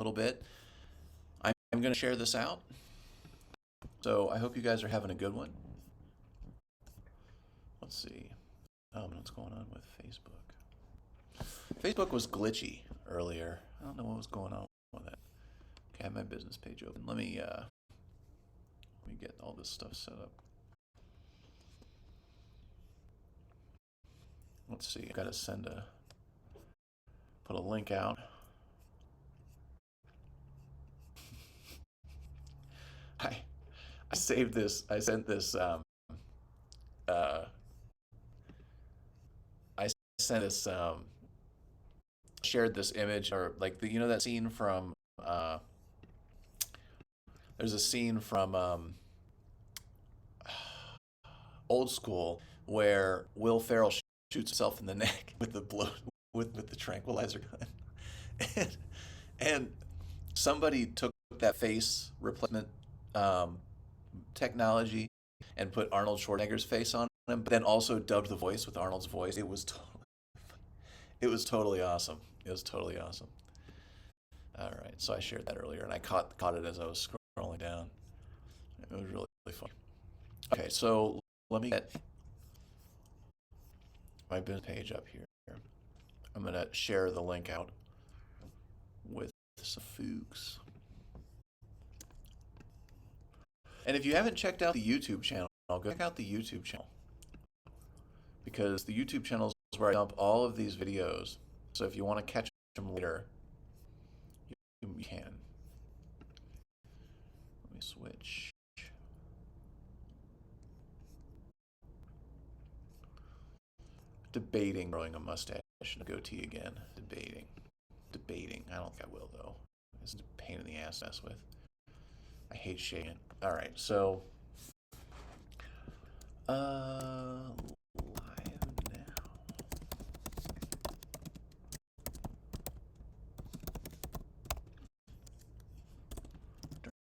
little bit. I'm going to share this out. So I hope you guys are having a good one. Let's see. What's going on with Facebook? Facebook was glitchy earlier. I don't know what was going on with it. Okay, I have my business page open. Let me get all this stuff set up. Let's see. I got to put a link out. I I saved this. I sent this. Uh, I sent this. Shared this image, or like that scene from. There's a scene from Old School where Will Ferrell shoots himself in the neck with the with the tranquilizer gun, and, and somebody took that face replacement um, technology and put Arnold Schwarzenegger's face on him, but then also dubbed the voice with Arnold's voice. It was totally awesome. It was totally awesome. All right, so I shared that earlier, and I caught it as I was scrolling down. It was really, really fun. Okay, so let me get my business page up here. I'm gonna share the link out with some folks. And if you haven't checked out the YouTube channel, go check out the YouTube channel, because the YouTube channel is where I dump all of these videos. So if you want to catch them later, you can. Let me switch. Debating growing a mustache and a goatee again. Debating. I don't think I will, though. It's a pain in the ass to mess with. I hate shaving it. All right, so live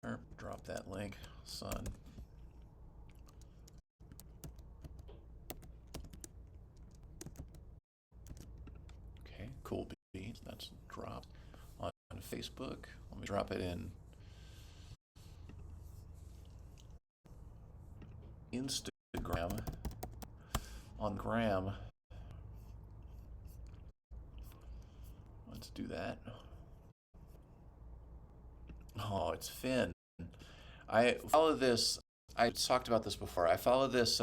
now. Drop that link, son. Okay, cool beans. That's dropped on Facebook. Let me drop it in Instagram. On Gram. Let's do that. Oh, it's Finn. I follow this. I talked about this before. I follow this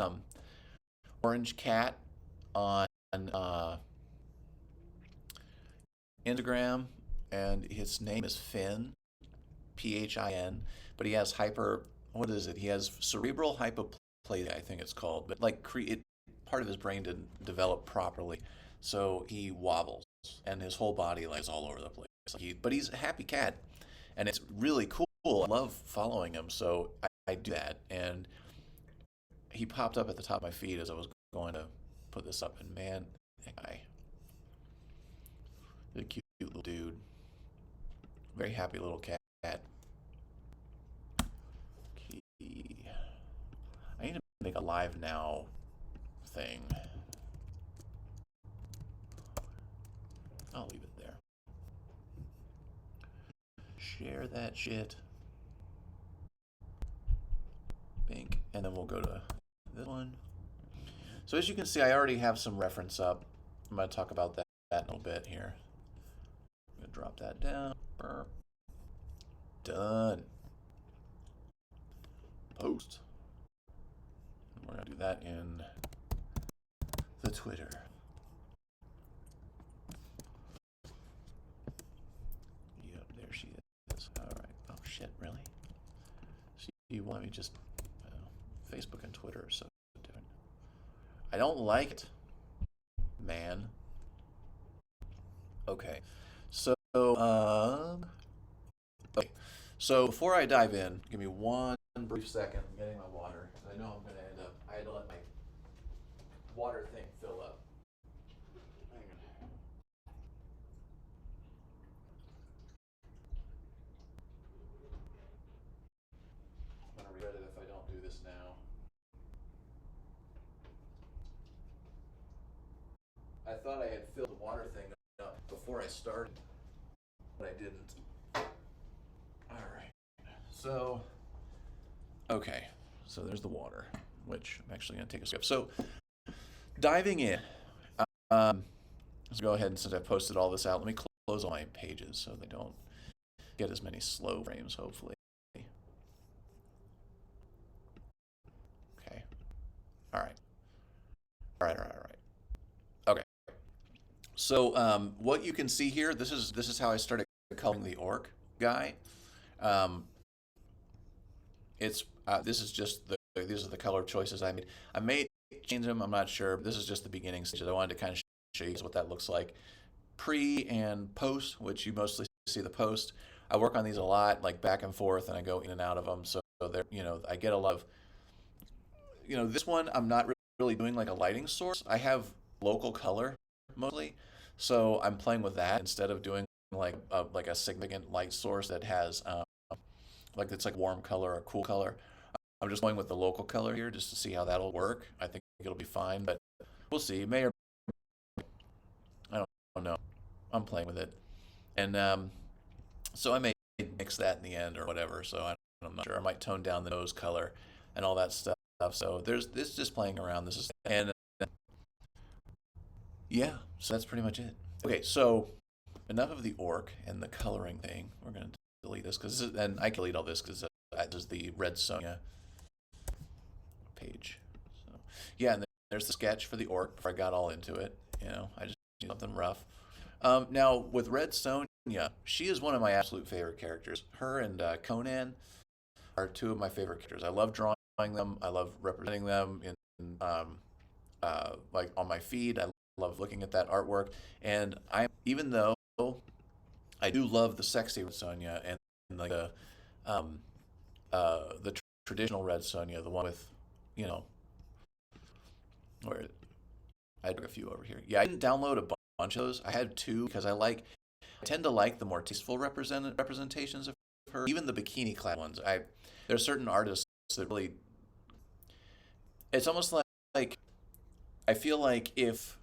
orange cat on Instagram, and his name is Finn, Phin, but he has what is it? He has cerebral hypoplasia, I think it's called, but like part of his brain didn't develop properly, so he wobbles, and his whole body like is all over the place. But he's a happy cat, and it's really cool. I love following him, so I do that, and he popped up at the top of my feed as I was going to put this up, and man, that guy, the cute little dude, very happy little cat. Key. I need to make a live now thing. I'll leave it there. Share that shit. Bink. And then we'll go to this one. So as you can see, I already have some reference up. I'm going to talk about that in a little bit here. I'm going to drop that down. Burp. Done. Post. We're going to do that in the Twitter. Yep, there she is. All right. Oh, shit, really? So you want me just... Facebook and Twitter are so different. I don't like it, man. Okay. So, okay. So before I dive in, give me one brief second. I'm getting my water. I know I'm going to end up... I had to let my water thing fill up. Hang on. I'm going to regret it if I don't do this now. I thought I had filled the water thing up before I started, but I didn't. So, okay. So there's the water, which I'm actually going to take a skip. So, diving in, um, let's go ahead and since I posted all this out, let me close all my pages so they don't get as many slow frames, hopefully. Okay. All right. All right. All right. All right. Okay. So what you can see here, this is how I started coloring the orc guy. Um, it's this is just these are the color choices I made. I may change them. I'm not sure. This is just the beginning stages. I wanted to kind of show you what that looks like pre and post, which you mostly see the post. I work on these a lot, like back and forth, and I go in and out of them. So they're I get a lot of this one I'm not really doing like a lighting source. I have local color mostly, so I'm playing with that instead of doing like a significant light source that has like it's like warm color or cool color. I'm just going with the local color here just to see how that'll work. I think it'll be fine, but we'll see. It may or I don't know. I'm playing with it, and so I may mix that in the end or whatever. So I'm not sure. I might tone down the nose color and all that stuff. So there's this just playing around. This is and yeah. So that's pretty much it. Okay. So enough of the orc and the coloring thing. We're gonna delete this because and I can delete all this because that is the red Sonja page. So yeah, and then there's the sketch for the orc before I got all into it. I just did something rough. Now with Red Sonja, she is one of my absolute favorite characters. Her and Conan are two of my favorite characters. I love drawing them. I love representing them in like on my feed. I love looking at that artwork. And I even though I do love the sexy Red Sonja and like um, the traditional Red Sonja, the one with you know where I had a few over here. Yeah, I didn't download a bunch of those. I had two because I tend to like the more tasteful representations of her, even the bikini clad ones. There's certain artists that really it's almost like I feel like if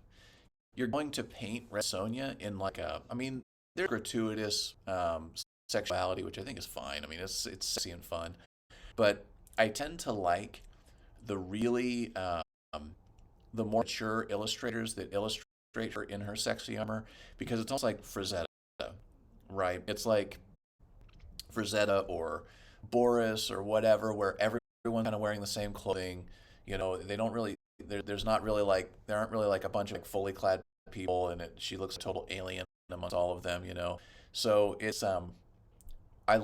you're going to paint Red Sonja in like I mean, there's gratuitous sexuality, which I think is fine. I mean, it's sexy and fun, but I tend to like the really the more mature illustrators that illustrate her in her sexy armor because it's almost like Frazetta, right? It's like Frazetta or Boris or whatever, where everyone's kind of wearing the same clothing. They don't really there's not really like there aren't really like a bunch of like fully clad people, and she looks a total alien amongst all of them. So it's I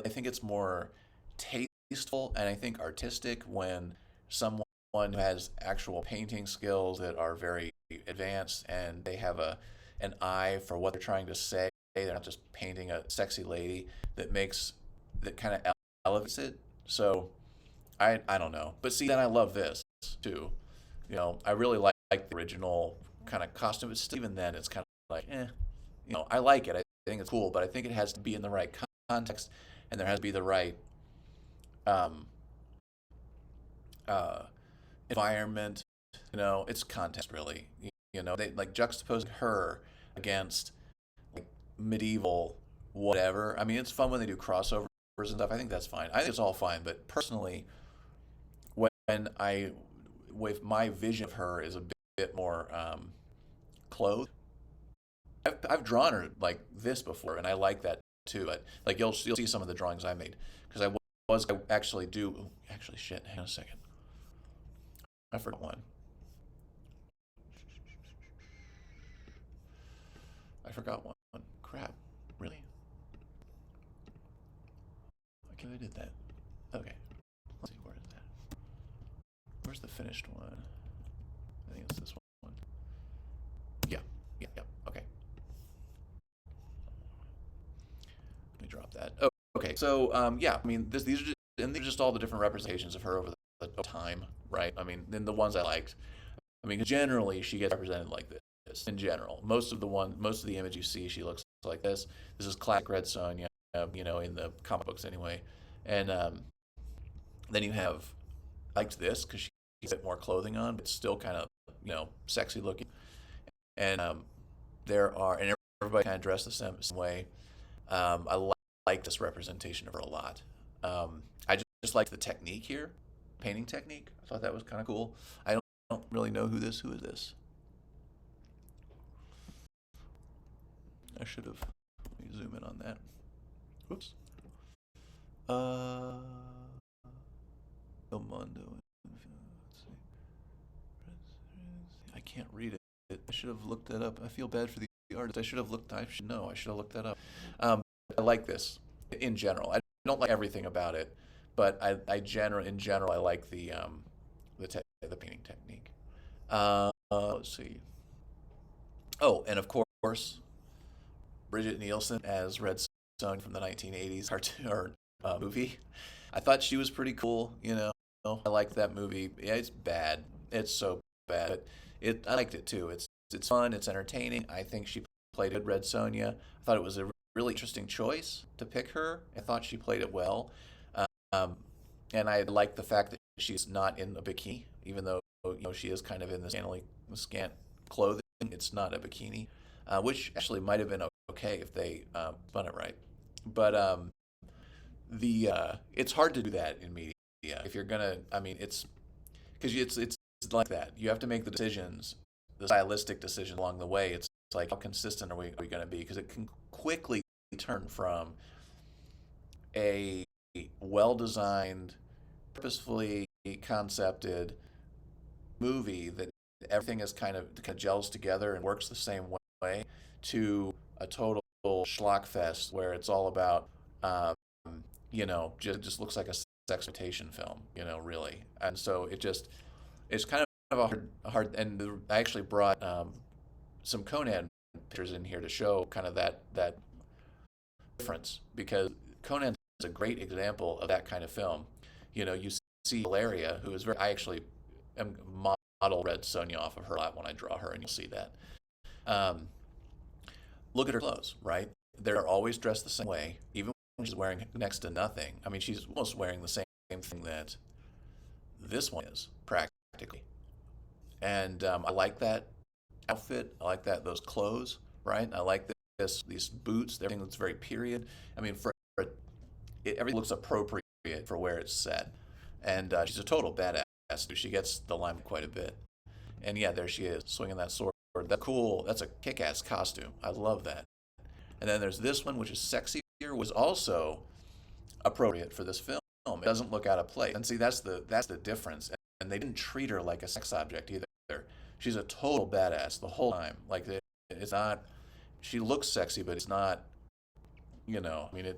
think it's more tasteful and I think artistic when someone who has actual painting skills that are very advanced and they have an eye for what they're trying to say. They're not just painting a sexy lady that kind of elevates it. So I don't know, but see, then I love this too. I really like the original kind of costume, but still, even then, it's kind of like, I like it. I think it's cool, but I think it has to be in the right context, and there has to be the right um, uh, environment. It's context really. They like juxtaposing her against like medieval whatever. I mean, it's fun when they do crossovers and stuff. I think that's fine. I think it's all fine. But personally, when I with my vision of her is a bit more clothed. I've drawn her like this before, and I like that too. But like you'll see some of the drawings I made because I actually do actually shit. Hang on a second, I forgot one. I forgot one. Crap, really? I can't believe I did that. Okay, let's see where is that. Where's the finished one? I think it's this one. Yeah, yeah, yeah. Okay, let me drop that. Oh, okay. So yeah, I mean these are just all the different representations of her over the time, right? I mean, then the ones I liked. I mean, generally she gets represented like this. In general, most of the image you see, she looks like this. This is classic Red Sonja, in the comic books anyway. And then you have liked this because she has a bit more clothing on, but still kind of sexy looking. And and everybody kind of dressed the same way. I like this representation of her a lot. I just liked the technique here, painting technique. I thought that was kind of cool. I don't really know who is this. I should have. Let me zoom in on that. Whoops. Uh, El Mundo. Let's see. I can't read it. I should have looked that up. I feel bad for the artist. I should have looked. I should know. I should have looked that up. Um, I like this in general. I don't like everything about it, but in general, I like the painting technique. Let's see. Oh, and of course, Bridget Nielsen as Red Sonja from the 1980s cartoon or movie. I thought she was pretty cool. I liked that movie. Yeah, it's bad. It's so bad, but I liked it too. It's fun. It's entertaining. I think she played a good Red Sonja. I thought it was a really interesting choice to pick her. I thought she played it well, um, and I like the fact that she's not in a bikini, even though she is kind of in the scant clothing. It's not a bikini, which actually might have been okay if they spun it right. But the it's hard to do that in media if you're gonna. I mean, it's because it's like that. You have to make the decisions, the stylistic decision along the way. It's like how consistent are we going to be? Because it can quickly turn from a well-designed, purposefully concepted movie that everything is kind of gels together and works the same way to a total schlock fest where it's all about um, just looks like a sexploitation film, really. And so it's kind of a hard and I actually brought some Conan pictures in here to show kind of that difference because Conan is a great example of that kind of film. You see Valeria, who is very. I actually am model Red Sonja off of her a lot when I draw her, and you'll see that. Um, Look at her clothes, right? They're always dressed the same way, even when she's wearing next to nothing. I mean, she's almost wearing the same thing that this one is practically, and I like that outfit. I like those clothes, right? I like these boots. Everything looks very period. I mean, everything looks appropriate for where it's set, and she's a total badass. She gets the limelight quite a bit, and yeah, there she is swinging that sword. That's cool. That's a kick-ass costume. I love that. And then there's this one, which is sexier, was also appropriate for this film. It doesn't look out of place. And see, that's the difference. And they didn't treat her like a sex object either. She's a total badass the whole time. Like it's not. She looks sexy, but it's not. I mean,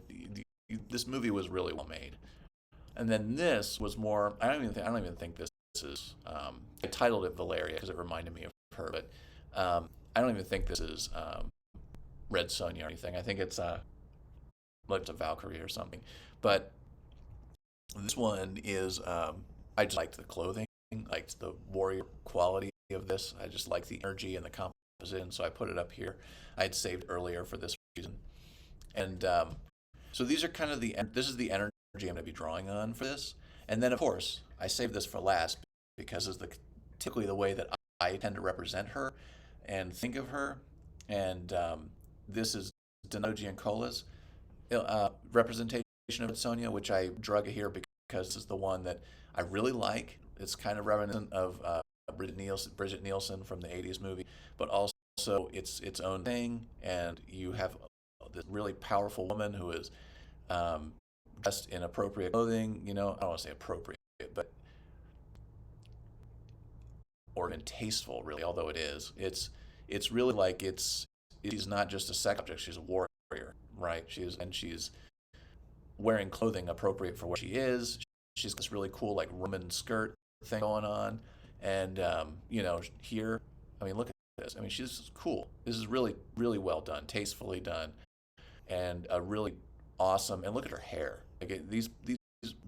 this movie was really well made. And then this was more. I don't even think this is. I titled it Valeria because it reminded me of her, but I don't even think this is Red Sonja or anything. I think it's like it's a Valkyrie or something. But this one is. I just liked the clothing, liked the warrior quality of this. I just liked the energy and the composition, so I put it up here. I had saved earlier for this reason, and so these are kind of this is the energy I'm going to be drawing on for this. And then of course I saved this for last because it's typically the way that I tend to represent her and think of her. And this is Donato Giancola's representation of Sonja, which I drug here because it's the one that I really like. It's kind of reminiscent of Bridget Nielsen from the '80s movie, but also it's its own thing. And you have this really powerful woman who is um, dressed in appropriate clothing. I don't want to say appropriate, but or even tasteful, really. Although it's really like she's not just a sex object; she's a warrior, right? She's wearing clothing appropriate for where she is. She's got this really cool like Roman skirt thing going on, and here, I mean, look at this. I mean, she's cool. This is really really well done, tastefully done, and a really awesome. And look at her hair. Like these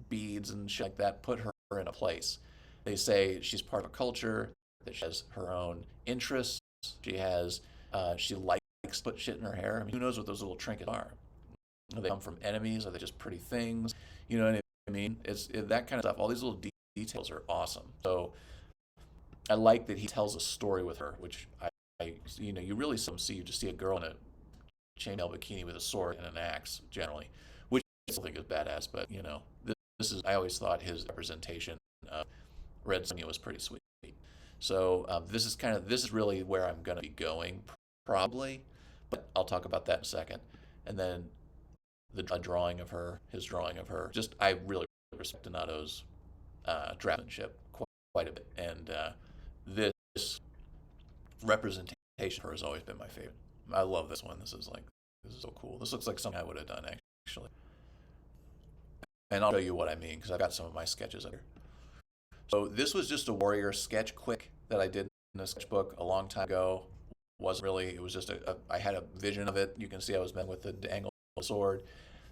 beads and shit like that put her in a place. They say she's part of a culture that she has her own interests. She likes to put shit in her hair. I mean, who knows what those little trinkets are? They come from enemies? Are they just pretty things? You know what I mean? That kind of stuff. All these little details are awesome. So I like that he tells a story with her, which you really seldom see. You just see a girl in a chainmail bikini with a sword and an axe, generally, which still think is badass, but this is, I always thought his representation of Red Sonja was pretty sweet. So this is really where I'm gonna be going probably, but I'll talk about that in a second. And then a drawing of her, his drawing of her. Just I really respect Donato's draftsmanship quite a bit, and this representation of her has always been my favorite. I love this one. This is so cool. This looks like something I would have done actually, and I'll show you what I mean because I've got some of my sketches up here. So this was just a warrior sketch quick that I did in a sketchbook a long time ago. Wasn't really. It was just I had a vision of it. You can see I was meant with the angled sword.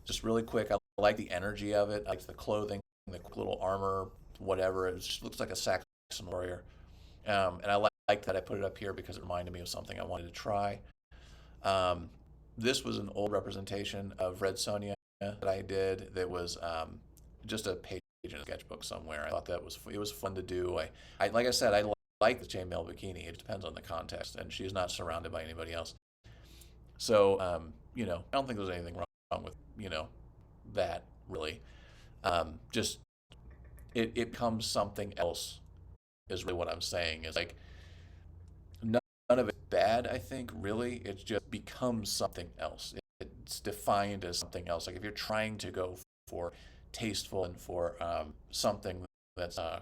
Just really quick. I like the energy of it. I like the clothing, the little armor, whatever. It just looks like a Saxon warrior. And I like that I put it up here because it reminded me of something I wanted to try. This was an old representation of Red Sonja that I did. That was just a page in a sketchbook somewhere. I thought it was fun to do. I like I said, I like the chainmail bikini. It depends on the context, and she's not surrounded by anybody else. So I don't think there's anything wrong with that really. Just it becomes something else is really what I'm saying. Is like none of it bad. I think really it just becomes something else. It's defined as something else. Like if you're trying to go for tasteful and for something that's uh,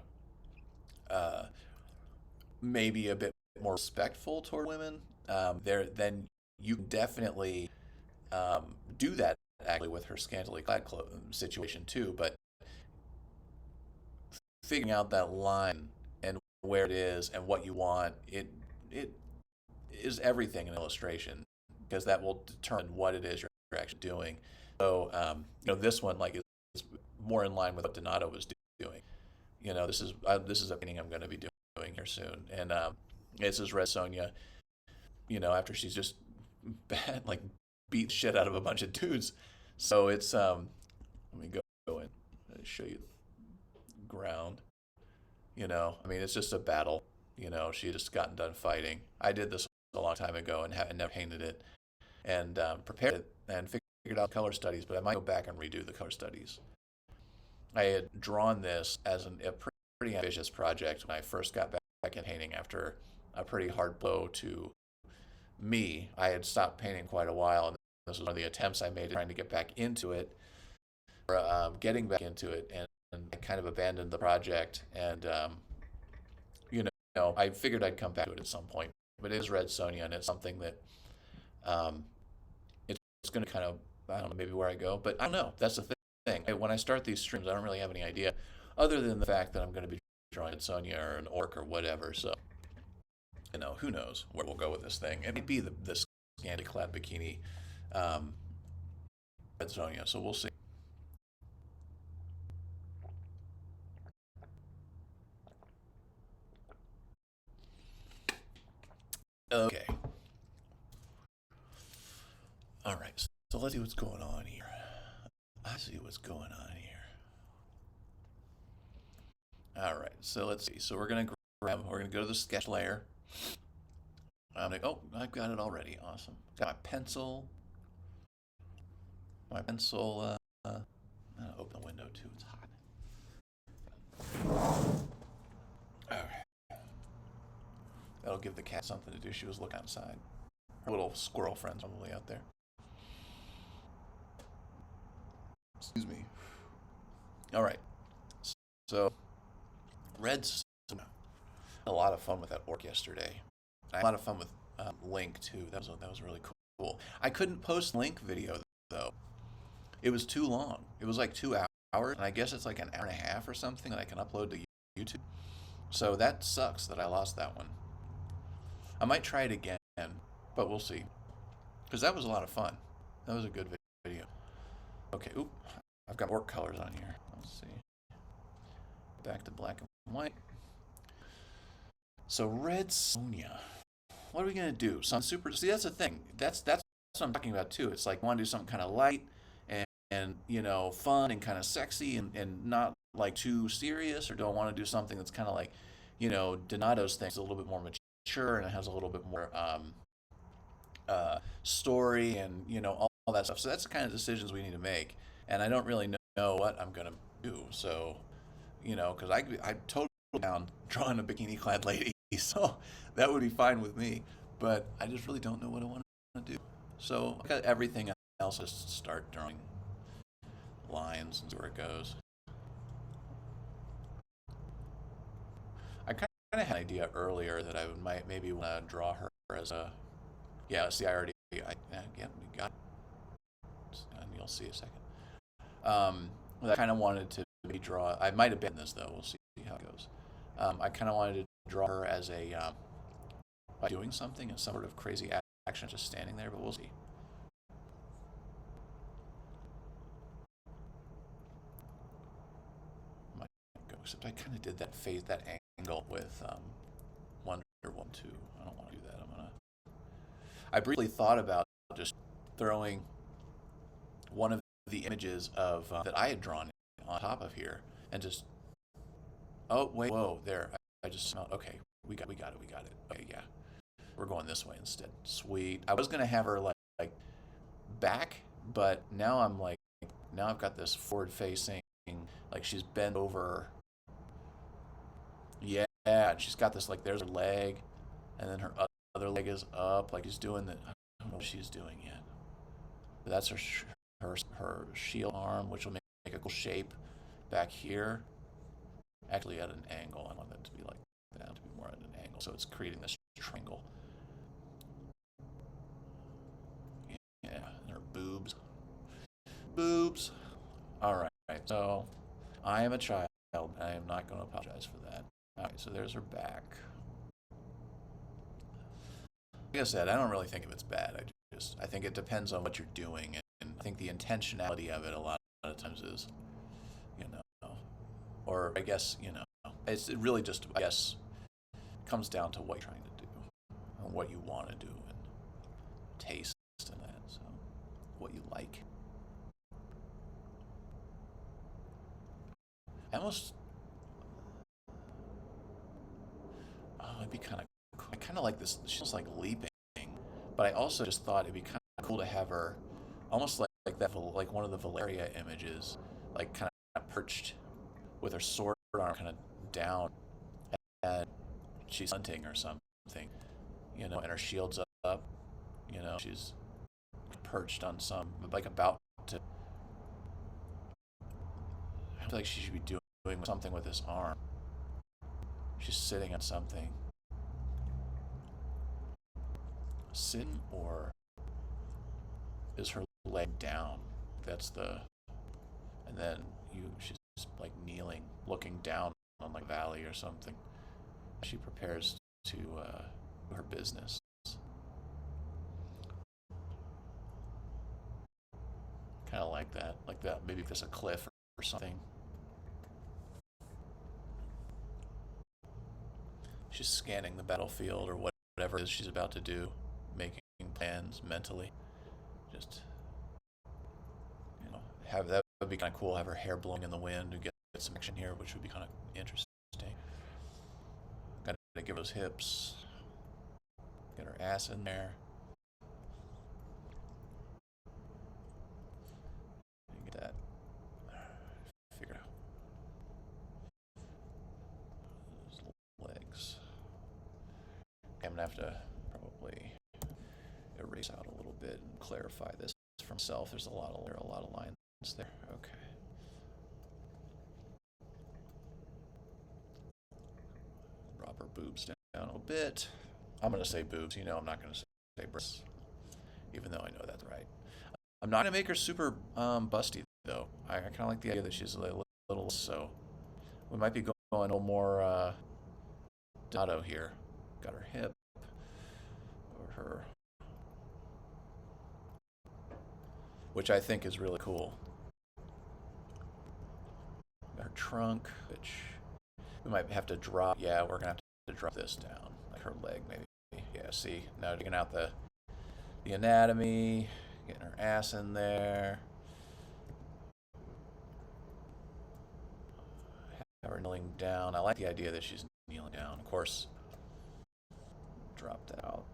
maybe a bit more respectful toward women, then you can definitely do that actually with her scantily clad situation too. But figuring out that line and where it is and what you want, it is everything in illustration because that will determine what it is you're actually doing. So this one like is more in line with what Donato was doing. This is a painting I'm going to be doing here soon, and this is Red Sonja. After she's just like beat shit out of a bunch of dudes. So it's let me go and show you the ground. I mean it's just a battle. She had just gotten done fighting. I did this a long time ago and never painted it and prepared it and figured out color studies, but I might go back and redo the color studies. I had drawn this as a pretty ambitious project when I first got back in painting after a pretty hard blow to me. I had stopped painting quite a while, and this was one of the attempts I made trying to get back into it, or getting back into it, and I kind of abandoned the project. And I figured I'd come back to it at some point. But it is Red Sonja, and it's something that um, it's going to kind of, I don't know, maybe where I go, but I don't know. That's the thing. When I start these streams, I don't really have any idea, other than the fact that I'm going to be drawing Red Sonja or an orc or whatever. So who knows where we'll go with this thing? It might be the scantily clad bikini Red Sonja, so we'll see. Okay. All right. So let's see what's going on here. I see what's going on here. All right. So let's see. So we're gonna go to the sketch layer. I'm like, oh, I've got it already. Awesome. Got my pencil. My pencil. I'm gonna open the window too. It's hot. Okay. That'll give the cat something to do. She was looking outside. Her little squirrel friend's probably out there. Excuse me. All right. So, Red's a lot of fun with that orc yesterday. I had a lot of fun with Link too. That was really cool. I couldn't post Link video though. It was too long. It was like 2 hours, and I guess it's like an hour and a half or something that I can upload to YouTube. So that sucks that I lost that one. I might try it again, but we'll see. Because that was a lot of fun. That was a good video. Okay, oop. I've got orc colors on here. Let's see. Back to black and white. So Red Sonja. What are we gonna do? Some super. See, that's the thing. That's what I'm talking about too. It's like I want to do something kind of light and fun and kind of sexy and not like too serious, or do I want to do something that's kind of like Donato's thing? It's a little bit more mature and it has a little bit more story and all that stuff. So that's the kind of decisions we need to make. and I don't really know what I'm gonna do. So, because I totally down drawing a bikini clad lady, so that would be fine with me. But I just really don't know what I want to do. So I got everything else. Just start drawing lines and see where it goes. I kind of had an idea earlier that I might maybe want to draw her as a, yeah. See, yeah, we got it. And you'll see a second. I kind of wanted to maybe draw. I might have been this though. We'll see how it goes. I kind of wanted to draw her as a by doing something and some sort of crazy action, just standing there. But we'll see. Might go. Except I kind of did that phase, that angle with Wonder Woman 2. I don't want to do that. I briefly thought about just throwing one of the images of that I had drawn on top of here, and just, oh wait, whoa, there, I just smelled. Okay, we got it. Okay, yeah, we're going this way instead. Sweet. I was gonna have her like back, but now I'm like, now I've got this forward facing, like she's bent over. Yeah, and she's got this, like, there's her leg, and then her other leg is up, like she's doing the. I don't know what she's doing yet. But that's her shield arm, which will make a cool shape back here. Actually, at an angle, I want it to be like that, to be more at an angle, so it's creating this triangle. Yeah, and her boobs. Boobs. All right, so I am a child. I am not going to apologize for that. All right, so there's her back. Like I said, I don't really think of it's bad. I think it depends on what you're doing, and I think the intentionality of it a lot of times is, you know, or I guess, it really just, I guess, comes down to what you're trying to do and what you want to do and taste and that. So, what you like. I almost, oh, it'd be kind of, I kind of like this. She's like leaping, but I also just thought it'd be kind of cool to have her almost like that, like one of the Valeria images, like kind of perched with her sword arm kind of down, and she's hunting or something, and her shield's up, she's perched on some, like about to. I feel like she should be doing something with this arm. She's sitting on something. Sitting, or is her leg down? That's the, and then she's like kneeling, looking down on like valley or something. She prepares to her business. Kind of like that, Maybe if there's a cliff or something. She's scanning the battlefield or whatever it is she's about to do, making plans mentally. Just, have that would be kind of cool. Have her hair blowing in the wind and get some action here, which would be kind of interesting. Got to give those hips, get her ass in there. Get that. Figure out those legs. Okay, I'm gonna have to probably erase out a little bit and clarify this for myself. There's a lot of lines there. Okay. Drop her boobs down a little bit. I'm gonna say boobs. I'm not gonna say breasts, even though I know that's right. I'm not gonna make her super busty though. I kind of like the idea that she's a little, so we might be going a little more Dotto here. Got her hip, or her, which I think is really cool. Got her trunk, which we might have to drop. Yeah, we're gonna have to drop this down, like her leg maybe. Yeah, see, now taking out the anatomy, getting her ass in there. Have her kneeling down. I like the idea that she's kneeling down. Of course, drop that out.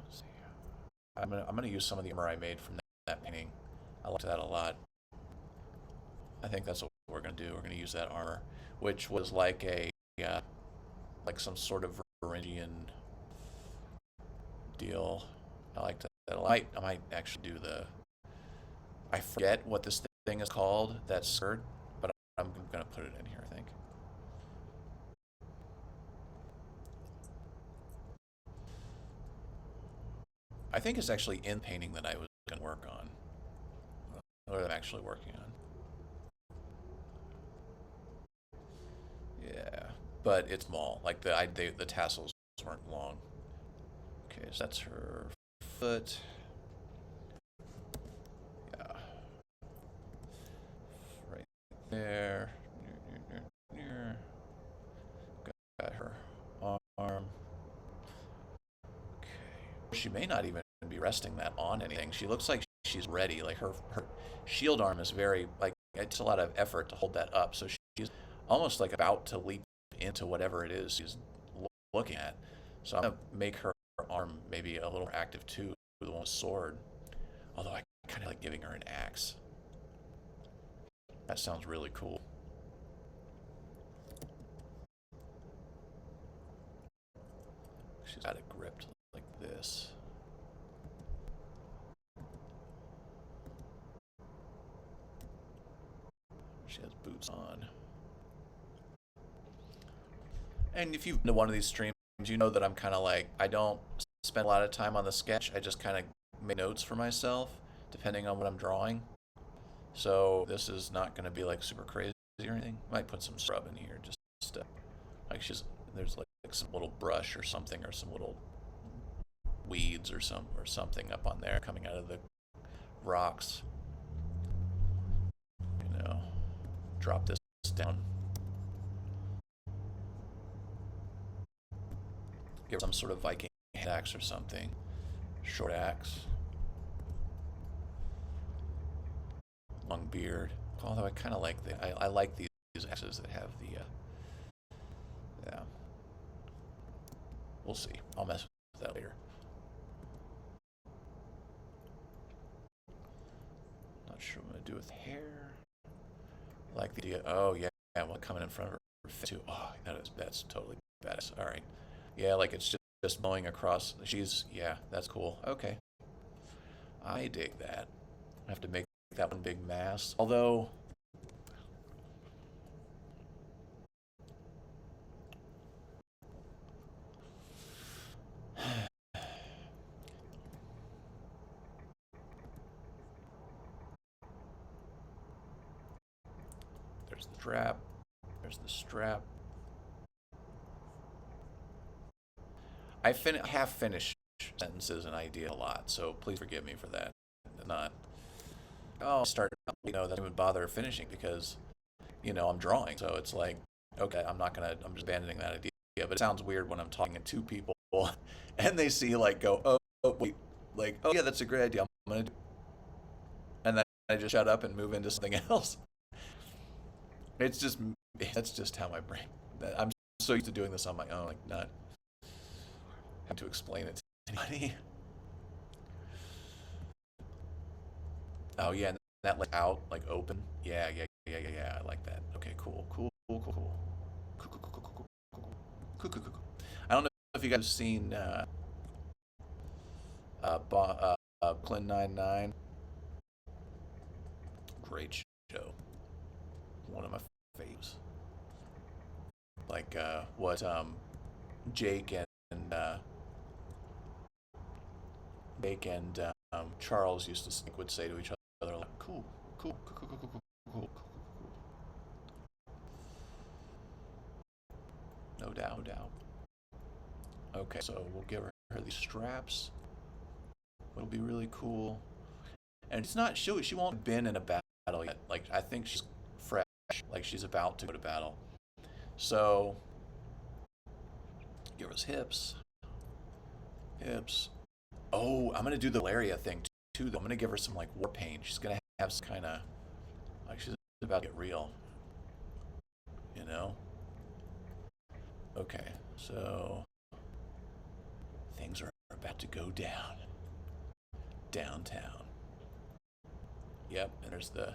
Let's see. I'm gonna use some of the armor I made from that painting. I liked that a lot. I think that's what we're gonna do. We're gonna use that armor, which was like a like some sort of Varangian deal. I like that. I might actually do the. I forget what this thing is called. That skirt, but I'm gonna put it in here. I think. I think it's actually in painting that I was gonna work on, or that I'm actually working on. Yeah, but it's small. Like the tassels weren't long. Okay, so that's her foot. Yeah, right there. Got her arm. Okay. She may not even be resting that on anything. She looks like she's ready. Like her shield arm is very like it's a lot of effort to hold that up. So she's almost like about to leap into whatever it is she's looking at. So I'm gonna make her arm maybe a little more active too, with the one with sword. Although I kind of like giving her an axe. That sounds really cool. She's got it gripped like this. She has boots on. And if you've been to one of these streams, you know that I'm kind of like, I don't spend a lot of time on the sketch. I just kind of make notes for myself, depending on what I'm drawing. So this is not going to be like super crazy or anything. Might put some scrub in here, just like there's like some little brush or something, or some little weeds or something up on there coming out of the rocks. You know, drop this down. Give some sort of Viking axe or something. Short axe. Long beard. Although I kind of like I like these axes that have the yeah. We'll see. I'll mess with that later. Not sure what I'm gonna do with hair. I like the idea. Oh yeah, well coming in front of her face too. Oh, that's totally badass. All right. Yeah, like it's just mowing across. Yeah, that's cool. Okay. I dig that. I have to make that one big mass. Although, there's the strap. There's the strap. I half finished sentences and idea a lot, so please forgive me for that. Not, oh, start, that even bother finishing because, I'm drawing. So it's like, okay, I'm just abandoning that idea. But it sounds weird when I'm talking to two people and they see, like, go, wait, like, oh, yeah, that's a great idea. I'm going to do. And then I just shut up and move into something else. That's just how my brain, I'm so used to doing this on my own, like, not having to explain it to anybody. Oh yeah, and that like out, like open. Yeah. I like that. Okay, cool. Cool. I don't know if you guys have seen Brooklyn 99. Great show. One of my faves. Like what Jake and Charles used to would say to each other, like, cool. No doubt, no doubt. Okay, so we'll give her these straps. It'll be really cool. And it's not she won't have been in a battle yet. Like I think she's fresh, like she's about to go to battle. So give us hips. Hips. Oh, I'm gonna do the Valeria thing too. Though I'm gonna give her some like war paint. She's gonna have some kind of like she's about to get real. You know. Okay, so things are about to go down. downtown. Yep, and there's the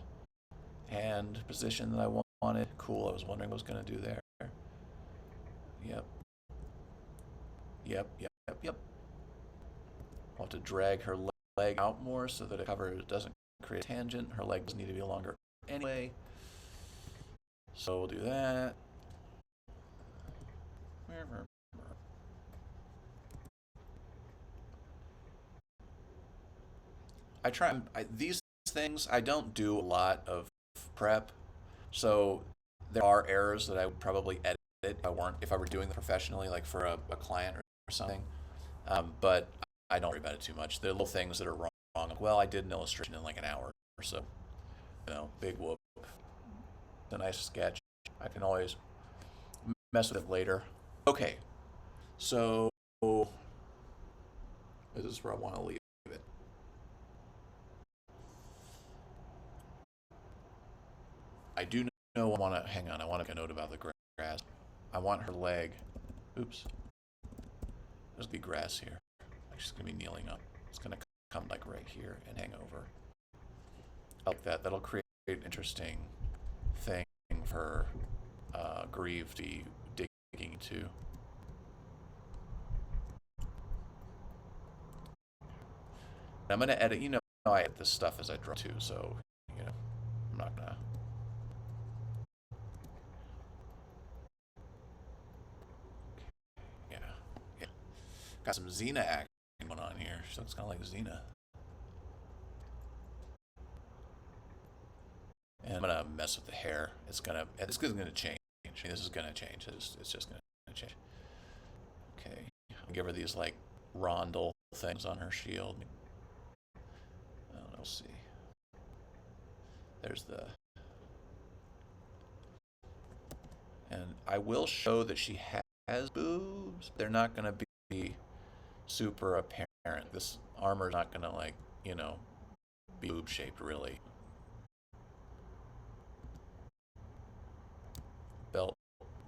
hand position that I wanted. Cool, I was wondering what I was going to do there. Yep, yep. I'll have to drag her leg out more so that it doesn't create a tangent. Her leg doesn't need to be longer anyway. So we'll do that. These things, I don't do a lot of prep. So there are errors that I would probably edit if I were doing it professionally, like for a client or something. But I don't worry about it too much. There are little things that are wrong. Well, I did an illustration in like an hour or so. Big whoop. It's a nice sketch. I can always mess with it later. Okay, so this is where I want to leave it. I do know I want to hang on. I want to make a note about the grass. I want her leg. Oops. There's be grass here. She's gonna be kneeling up. It's gonna come like right here and hang over. I like that. That'll create an interesting thing for Grieve to be digging into. I'm gonna edit. I edit this stuff as I draw too, so I'm not gonna. Yeah, yeah. Got some Xena action going on here. She looks kind of like Xena. And I'm gonna mess with the hair. This is gonna change. This is gonna change. It's just gonna change. Okay. I'll give her these like rondel things on her shield. I don't know. We'll see. There's the. And I will show that she has boobs. They're not gonna be super apparent. This armor's not gonna be boob shaped really. Belt,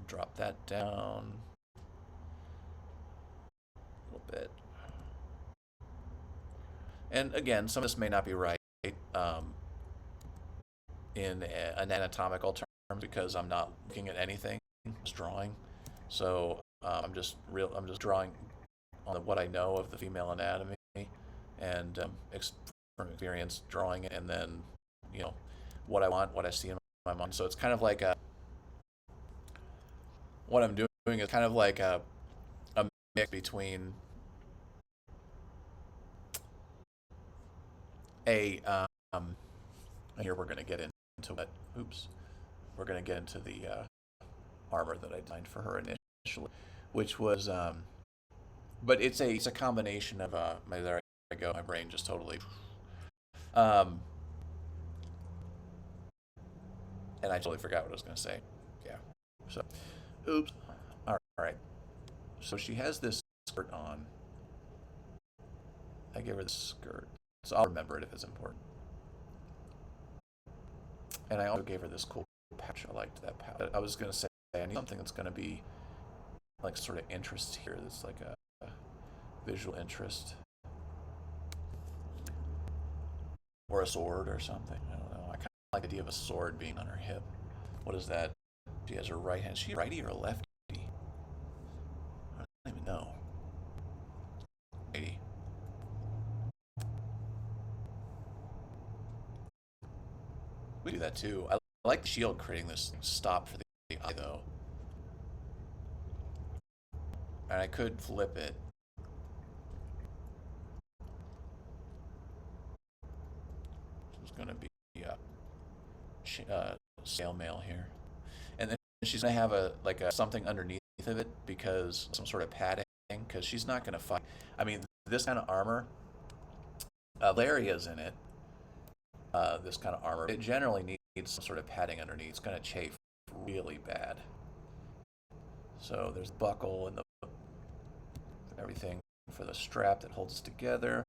drop that down a little bit. And again, some of this may not be right in an anatomical term because I'm not looking at anything, just drawing. So I'm just drawing on what I know of the female anatomy and from experience drawing it, and then what I want, what I see in my mind. So it's kind of like what I'm doing is kind of like a mix between a here we're going to get into what we're going to get into the armor that I designed for her initially, which was but it's a combination of there I go, my brain just totally and I totally forgot what I was going to say. Yeah. So oops. All right. So she has this skirt on. I gave her the skirt, so I'll remember it if it's important. And I also gave her this cool pouch. I liked that pouch. I was gonna say I need something that's gonna be like sort of interest here. That's like a visual interest, or a sword or something. I don't know. I kind of like the idea of a sword being on her hip. What is that? She has her right hand. Is she a righty or a lefty? I don't even know. Righty. We do that too. I like the shield creating this stop for the eye though. And I could flip it. It's going to be scale mail here. And then she's going to have something underneath of it because some sort of padding because she's not going to fight. I mean, this kind of armor, Laria's in it. This kind of armor, it generally needs some sort of padding underneath. It's going to chafe really bad. So there's buckle and everything for the strap that holds it together.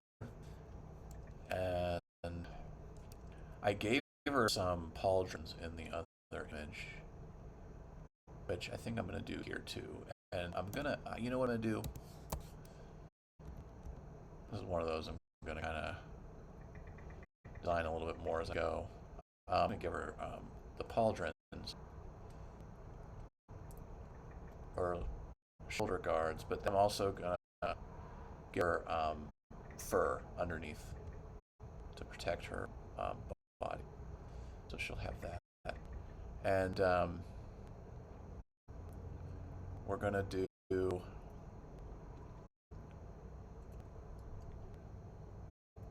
And I gave her some pauldrons in the other image, which I think I'm going to do here too. And I'm going to, you know what I'm going to do? This is one of those I'm going to kind of design a little bit more as I go. I'm gonna give her the pauldrons or shoulder guards, but then I'm also gonna give her fur underneath to protect her body. So she'll have that. And we're gonna do.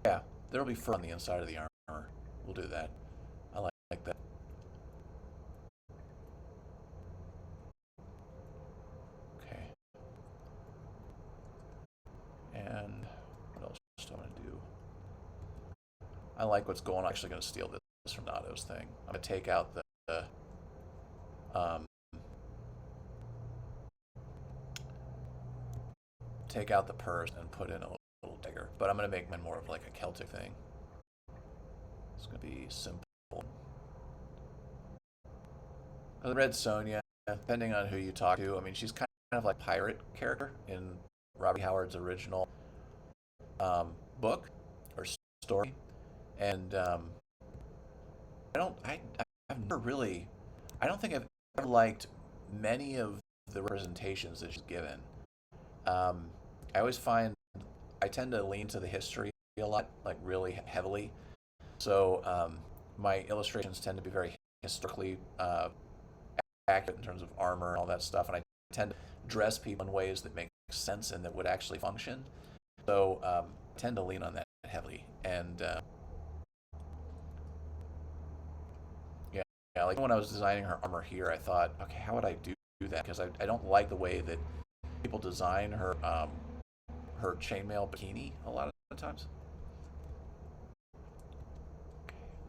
Yeah, there'll be fur on the inside of the armor. We'll do that. I like that. Okay. And what else do I want to do? I like what's going on. I'm actually going to steal this from Nato's thing. I'm going to take out um, take out the purse and put in a little dagger. But I'm going to make mine more of like a Celtic thing. It's going to be simple. I read Sonja, depending on who you talk to. I mean, she's kind of like a pirate character in Robbie Howard's original book or story. And I've never really, I don't think I've ever liked many of the representations that she's given. I always find I tend to lean to the history a lot, like really heavily. So my illustrations tend to be very historically accurate in terms of armor and all that stuff, and I tend to dress people in ways that make sense and that would actually function. So I tend to lean on that heavily, and yeah, like when I was designing her armor here, I thought, okay, how would I do that? Because I don't like the way that people design her chainmail bikini a lot of the times.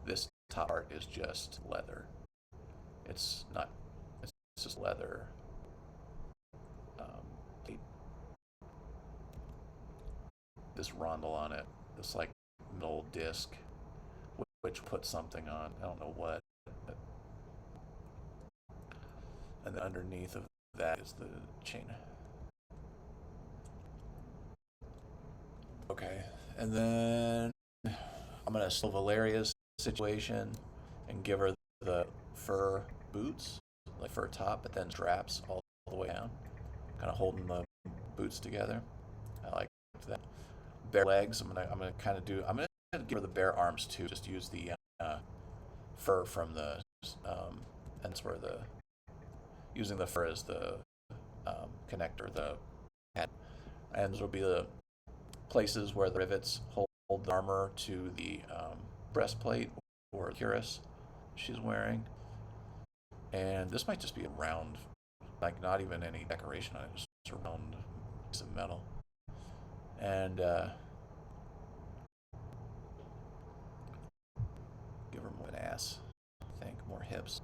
This top part is just leather. It's not. It's just leather. Um, this rondel on it. This like middle disc, which puts something on. I don't know what. But, and then underneath of that is the chain. Okay, and then I'm gonna steal Valeria's situation and give her the fur boots, like fur top, but then straps all the way down, kind of holding the boots together. I like that. Bare legs. I'm gonna give her the bare arms too. Just use the fur from the and that's where the using the fur as the connector, the head, and those will be the places where the rivets hold the armor to the breastplate or cuirass she's wearing. And this might just be a round, like not even any decoration on it, just a round piece of metal. And give her more of an ass, I think, more hips.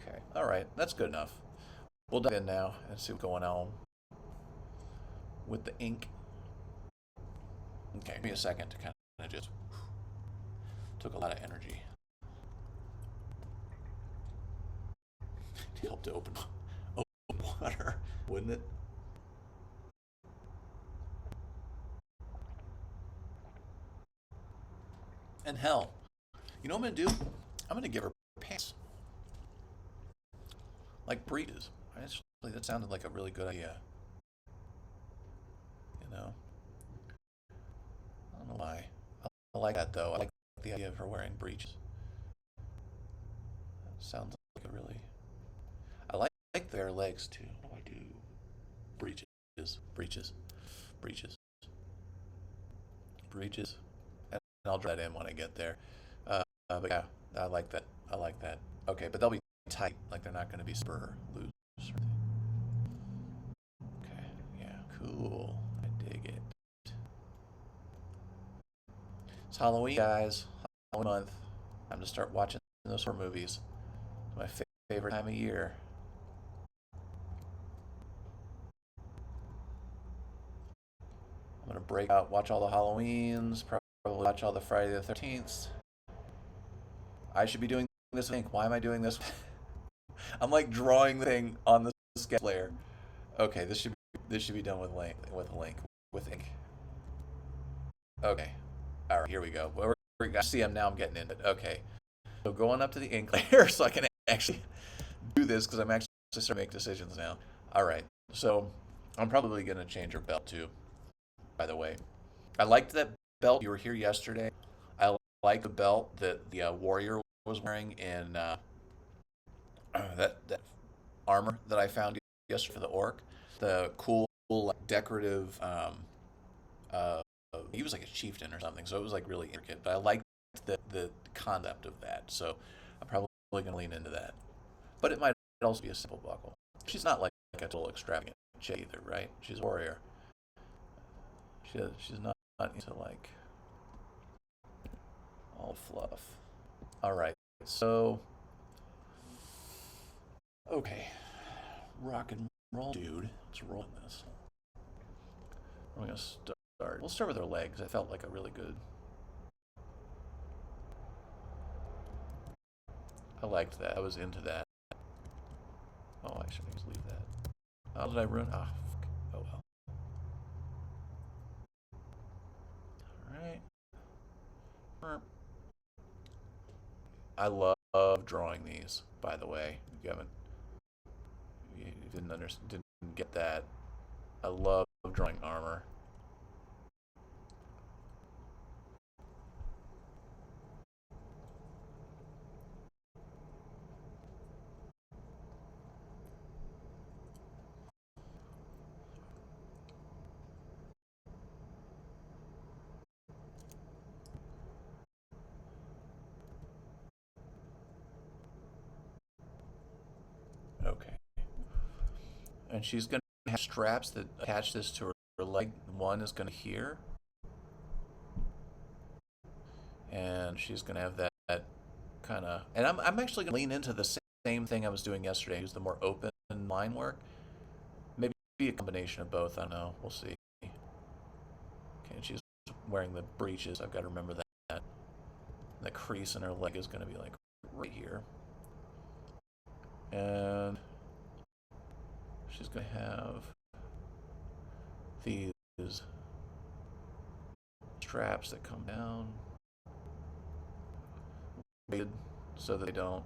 Okay, all right, that's good enough. We'll dive in now and see what's going on with the ink. Okay, give me a second to kind of just took a lot of energy. It helped to open water, wouldn't it? And hell, you know what I'm gonna do? I'm gonna give her pants, like breeches. Actually, that sounded like a really good idea. You know, I don't know why. I like that though. I like the idea of her wearing breeches. Sounds like a really. I like their legs too. What do I do? Breeches, breeches, breeches, breeches. And I'll draw that in when I get there. But yeah, I like that. I like that. Okay, but they'll be tight. Like they're not going to be super loose or anything. Okay, yeah, cool. I dig it. It's Halloween, guys. Halloween month. Time to start watching those horror movies. It's my favorite time of year. I'm gonna break out, watch all the Halloweens, probably watch all the Friday the 13th. I should be doing this with ink. Why am I doing this? I'm like drawing the thing on the sketch layer. Okay, this should be done with link with ink. Okay. All right, here we go. I see now I'm getting into it. Okay. So going up to the ink layer so I can actually do this because I'm actually starting to make decisions now. All right. So I'm probably going to change her belt too, by the way. I liked that belt. You were here yesterday. I like the belt that the warrior was wearing in that armor that I found yesterday for the orc. The cool, like, decorative. Uh, he was like a chieftain or something, so it was like really intricate. But I liked the concept of that, so I'm probably going to lean into that. But it might also be a simple buckle. She's not like a total extravagant chick either, right? She's a warrior. She's not into like all fluff. All right, so okay, rock and roll, dude. Let's roll in this. We're gonna start. We'll start with her legs. I felt like a really good. I liked that. I was into that. Oh, I should just leave that. How did I run? Ah, oh well. All right. I love drawing these. By the way, if you didn't get that. I love drawing armor. Okay. And she's gonna have straps that attach this to her leg. One is gonna here, and she's gonna have that kind of. And I'm actually gonna lean into the same thing I was doing yesterday. Use the more open line work. Maybe a combination of both. I don't know. We'll see. Okay, and she's wearing the breeches. I've got to remember that. The crease in her leg is gonna be like right here, and she's gonna have these straps that come down so that they don't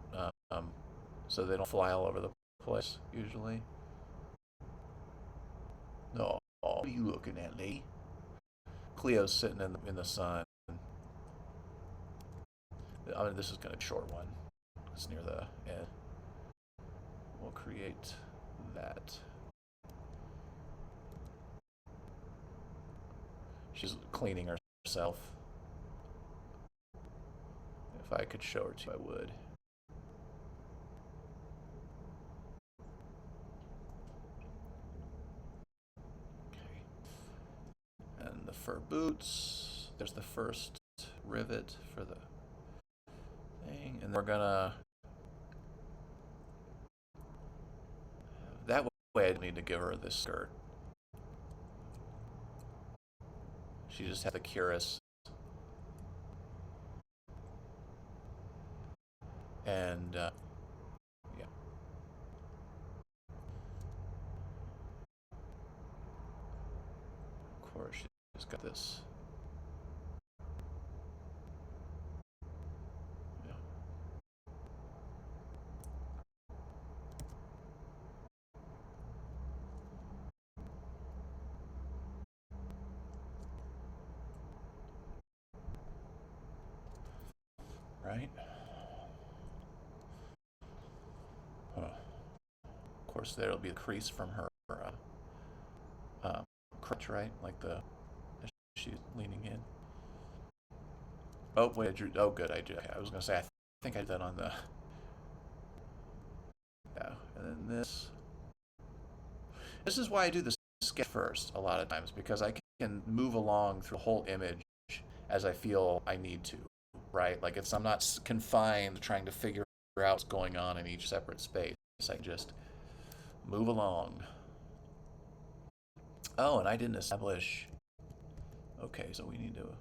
so they don't fly all over the place usually. No, what are you looking at, Lee? Cleo's sitting in the sun. I mean, this is gonna be a short one. It's near the end. We'll create that. She's cleaning herself. If I could show her to you, I would. Okay. And the fur boots. There's the first rivet for the thing. And we're gonna... That way I don't need to give her this skirt. She just had the cuirass. And, yeah. Of course, she's got this. Yeah. Right? Huh. Of course, there'll be a crease from her crutch, right? Like she's leaning in. Oh wait, I drew. Oh, good, I did. I was gonna say I think I did that on the. Yeah, and then this. This is why I do the sketch first a lot of times because I can move along through the whole image as I feel I need to, right? Like I'm not confined trying to figure out what's going on in each separate space. I can just move along. Oh, and I didn't establish. Okay, so we need to.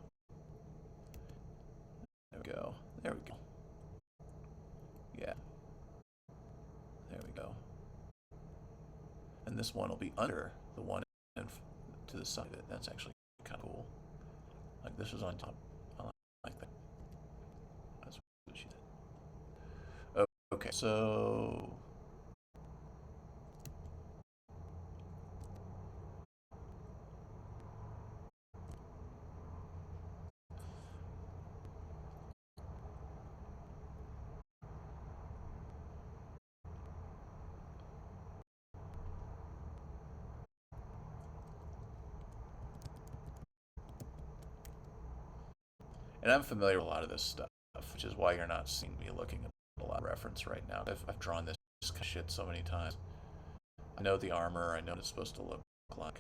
There we go. There we go. Yeah. There we go. And this one will be under the one to the side of it. That's actually kind of cool. Like this is on top. I Okay, so and I'm familiar with a lot of this stuff, which is why you're not seeing me looking at a lot of reference right now. I've drawn this kind of shit so many times. I know the armor. I know what it's supposed to look like.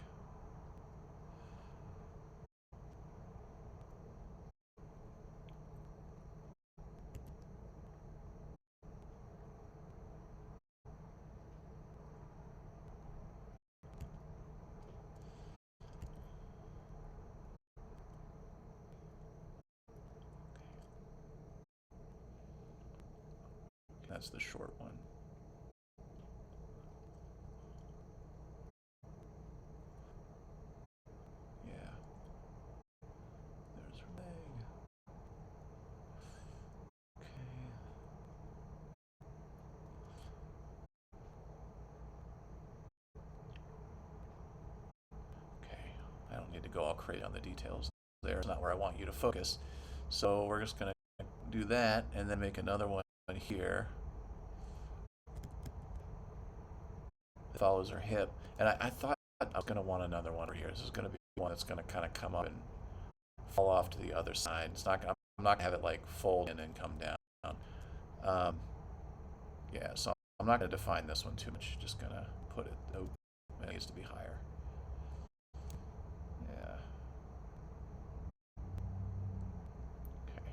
That's the short one. Yeah. There's her leg. Okay. Okay. I don't need to go all crazy on the details there. It's not where I want you to focus. So we're just going to do that and then make another one here. It follows her hip. And I thought I was going to want another one over here. This is going to be one that's going to kind of come up and fall off to the other side. It's not. I'm not gonna have it like fold in and come down. Um, yeah, so I'm not gonna define this one too much. Just gonna put it. Oh, it needs to be higher. Yeah. Okay.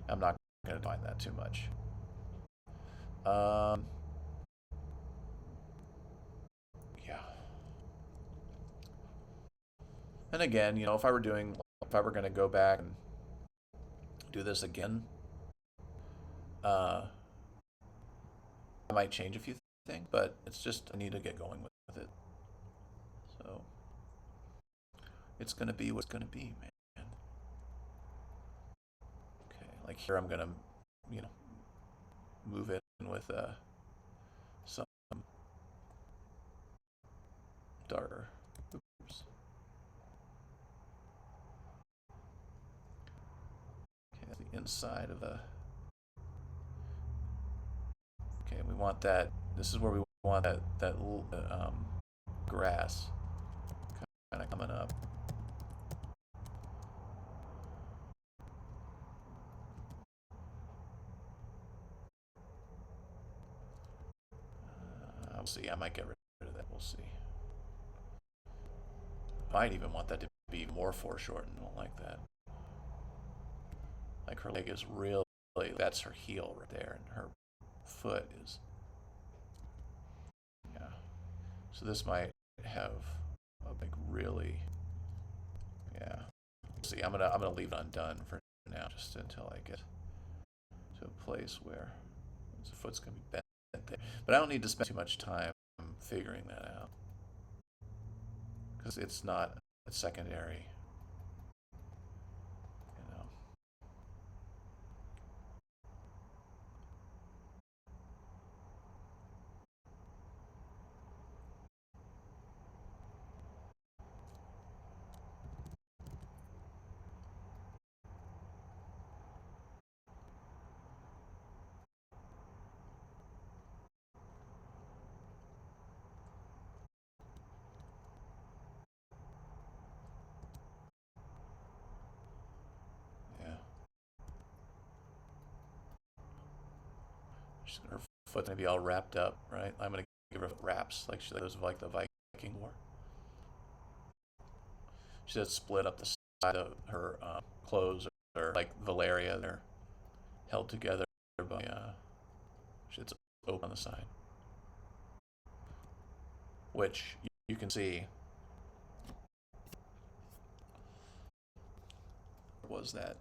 I'm not gonna define that too much. Um, yeah. And again, if I were gonna go back and do this again, uh, I might change a few things, but it's just I need to get going with it. So it's gonna be what's gonna be, man. Okay, like here I'm gonna, you know, move it with some darker. Oops. Okay, that's the inside of the. Okay, we want that. This is where we want that little grass kind of coming up. We'll see. I might get rid of that. We'll see. I might even want that to be more foreshortened. I don't like that. Like her leg is really. That's her heel right there, and her foot is. Yeah. So this might have a big really. Yeah. See, I'm gonna leave it undone for now, just until I get to a place where the foot's gonna be bent there. But I don't need to spend too much time figuring that out because it's not a secondary, you know. Yeah, her foot's gonna be all wrapped up, right? I'm gonna give her wraps like she does like the Viking War. She does split up the side of her clothes, or like Valeria. They're held together by it's open on the side, which you can see. Was that?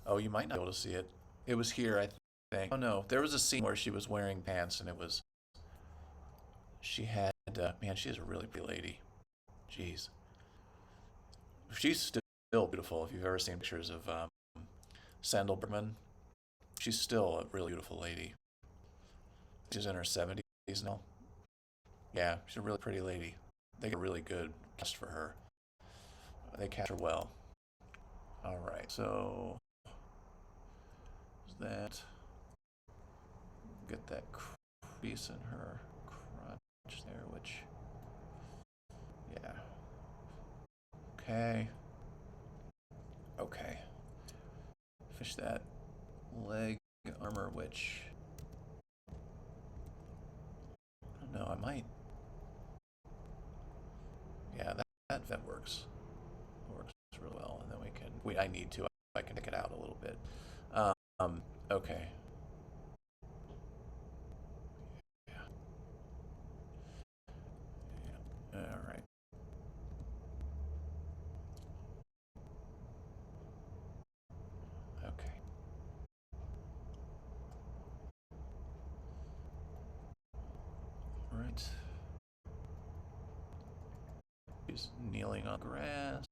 Oh, you might not be able to see it. It was here, I think. Oh no, there was a scene where she was wearing pants, and it was she had man, she is a really pretty lady. Jeez, she's still beautiful. If you've ever seen pictures of Sandal Berman, she's still a really beautiful lady. She's in her 70s now. Yeah, she's a really pretty lady. They get a really good cast for her. They cast her well. All right, so is that get that crease in her crotch there, which yeah. Okay. Okay. Finish that leg armor, which I don't know. I might. Yeah, that works. Works really well, and then we can. I need to. I can take it out a little bit. Okay. Yeah. Yeah. All right. Okay. All right. He's kneeling on grass,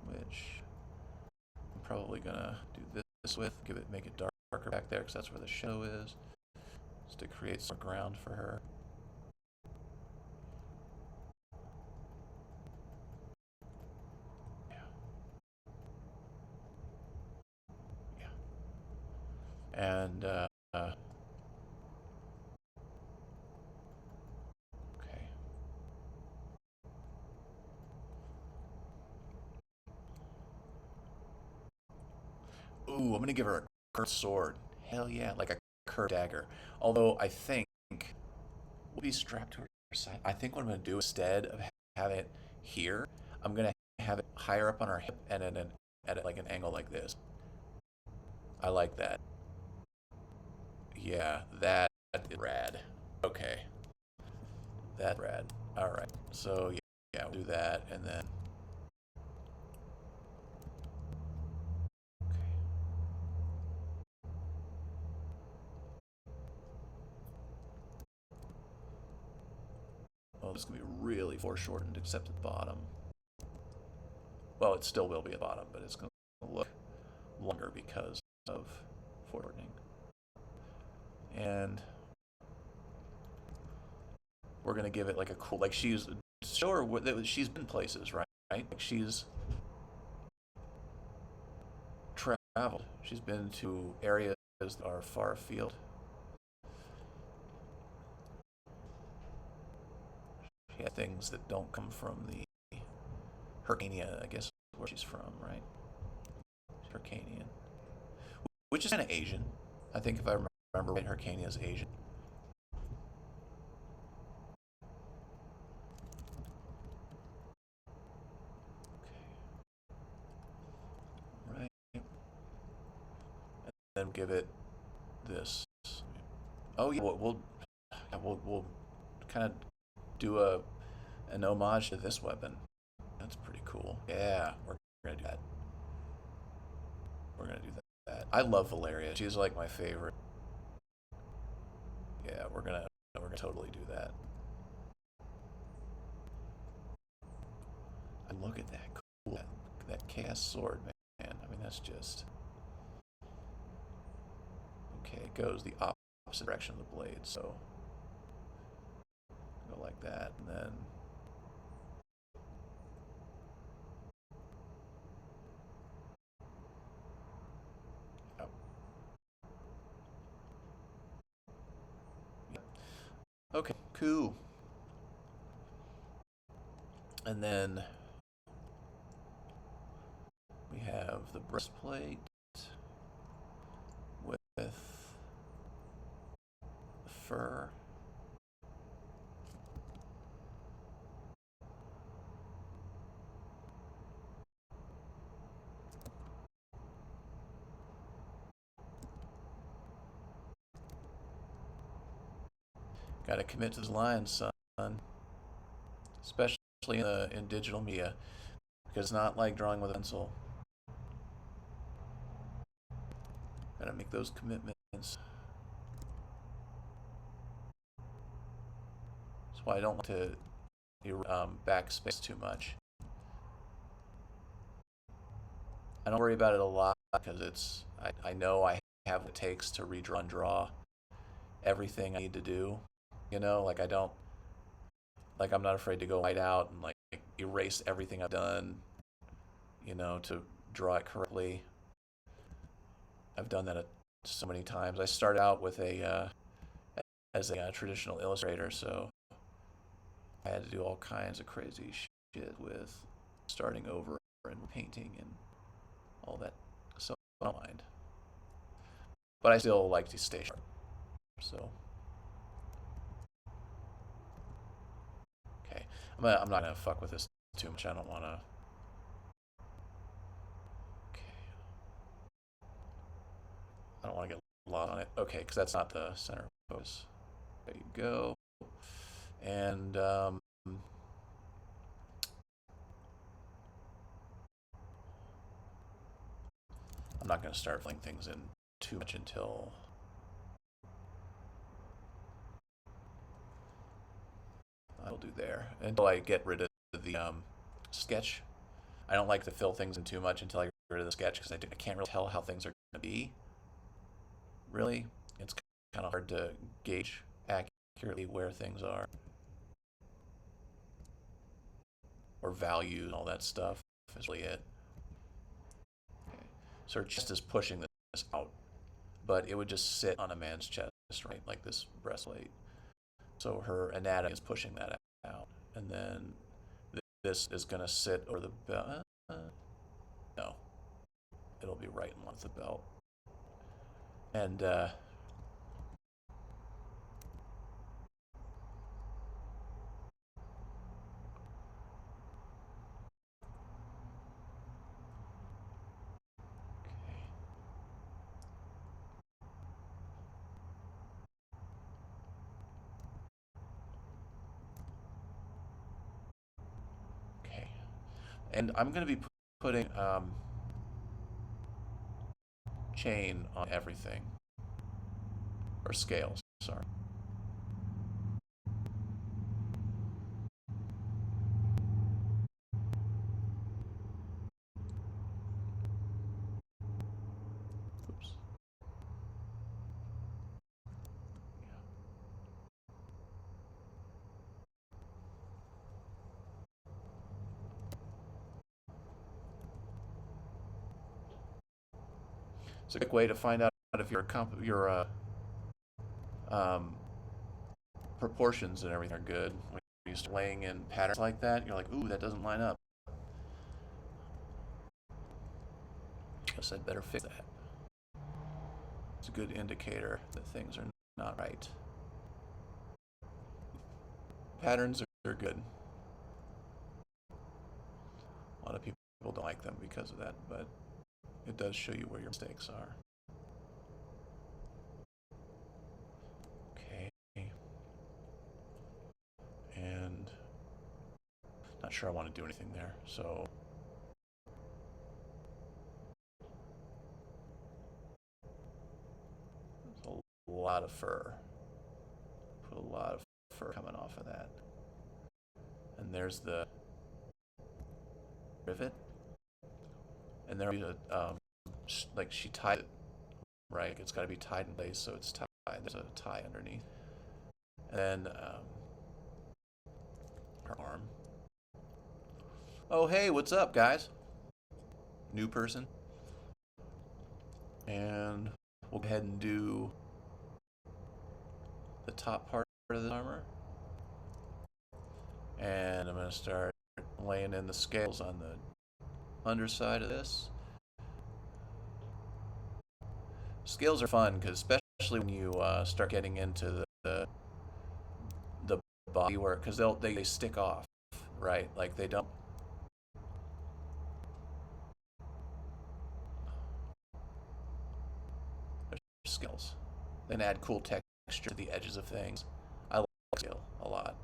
which I'm probably gonna do this with. Make it darker back there, because that's where the shadow is, just to create some ground for her. Yeah. Yeah. And okay. Ooh, I'm gonna give her a curved sword. Hell yeah, like a curved dagger. Although I think will be strapped to her side. I think what I'm gonna do instead of having it here, I'm gonna have it higher up on her hip and at like an angle like this. I like that. Yeah, that is rad. Okay, that rad. All right, so yeah, we'll do that, and then okay. Oh, this is gonna be really foreshortened, except at the bottom. Well, it still will be at the bottom, but it's gonna look longer because of foreshortening. And we're gonna give it like a cool, like she's show her she's been places, right? Like she's traveled. She's been to areas that are far afield. She had things that don't come from the Hyrcania, I guess, where she's from, right? She's Hyrcanian, which is kind of Asian. I think if I remember right, Hyrcania is Asian. Okay, right. And then give it this. Oh yeah, we'll kind of do an homage to this weapon. That's pretty cool. Yeah, we're gonna do that. We're gonna do that. I love Valeria. She's like my favorite. Yeah, we're gonna totally do that. I look at that cool that chaos sword, man. I mean, that's just okay. It goes the opposite direction of the blade, so go like that, and then oh, yeah. Okay, cool. And then we have the breastplate with the fur. Got to commit to the lines, son. Especially in digital media, because it's not like drawing with a pencil. Got to make those commitments. That's why I don't like to backspace too much. I don't worry about it a lot because I know I have what it takes to redraw and draw everything I need to do. Like I don't, like I'm not afraid to go right out and like erase everything I've done, to draw it correctly. I've done that so many times. I started out with as a traditional illustrator, so I had to do all kinds of crazy shit with starting over and painting and all that. So I don't mind, but I still like to stay sharp. So okay, I'm not gonna fuck with this too much. I don't want to. Okay, I don't want to get lost on it. Okay, because that's not the center of focus. There you go. And I'm not going to start filling things in too much until I'll do there. Until I get rid of the sketch. I don't like to fill things in too much until I get rid of the sketch because I can't really tell how things are going to be. Really, it's kind of hard to gauge accurately where things are or value and all that stuff. Is really it. Okay. So her chest is pushing this out, but it would just sit on a man's chest, right? Like this breastplate. So her anatomy is pushing that out. And then this is going to sit over the belt. No, it'll be right in line with the belt. And okay. And I'm going to be putting chain on everything. Or scales, sorry. Oops. It's a quick way to find out if your um, proportions and everything are good. When you start laying in patterns like that, you're like, ooh, that doesn't line up. Guess I'd better fix that. It's a good indicator that things are not right. Patterns are good. A lot of people don't like them because of that, but it does show you where your mistakes are. Okay. And not sure I want to do anything there, so there's a lot of fur. Put a lot of fur coming off of that. And there's the rivet. And there's like she tied it, right? It's got to be tied in place, so it's tied. There's a tie underneath. And then her arm. Oh, hey, what's up, guys? New person. And we'll go ahead and do the top part of the armor. And I'm going to start laying in the scales on the underside of this. Scales are fun because especially when you start getting into the body work, because they stick off, right? Like they don't. Scales. They can add cool texture to the edges of things. I like scale a lot.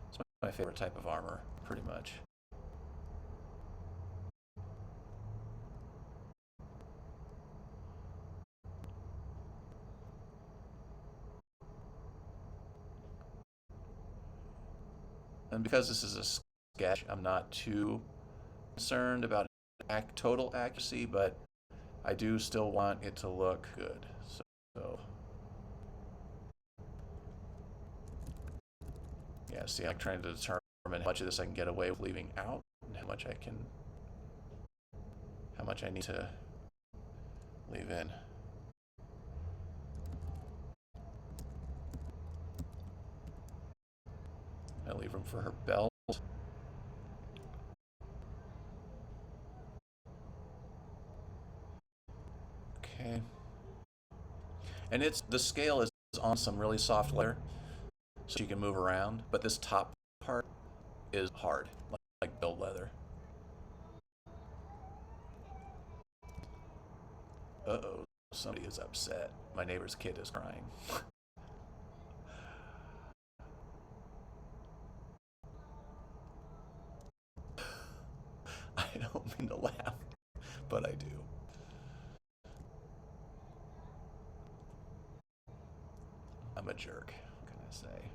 It's my favorite type of armor, pretty much. And because this is a sketch, I'm not too concerned about total accuracy, but I do still want it to look good. So yeah, see, I'm trying to determine how much of this I can get away with leaving out and how much I need to leave in. I leave room for her belt. Okay. And the scale is on some really soft leather, so you can move around. But this top part is hard, like build leather. Uh-oh, somebody is upset. My neighbor's kid is crying. I don't mean to laugh, but I do. I'm a jerk. What can I say?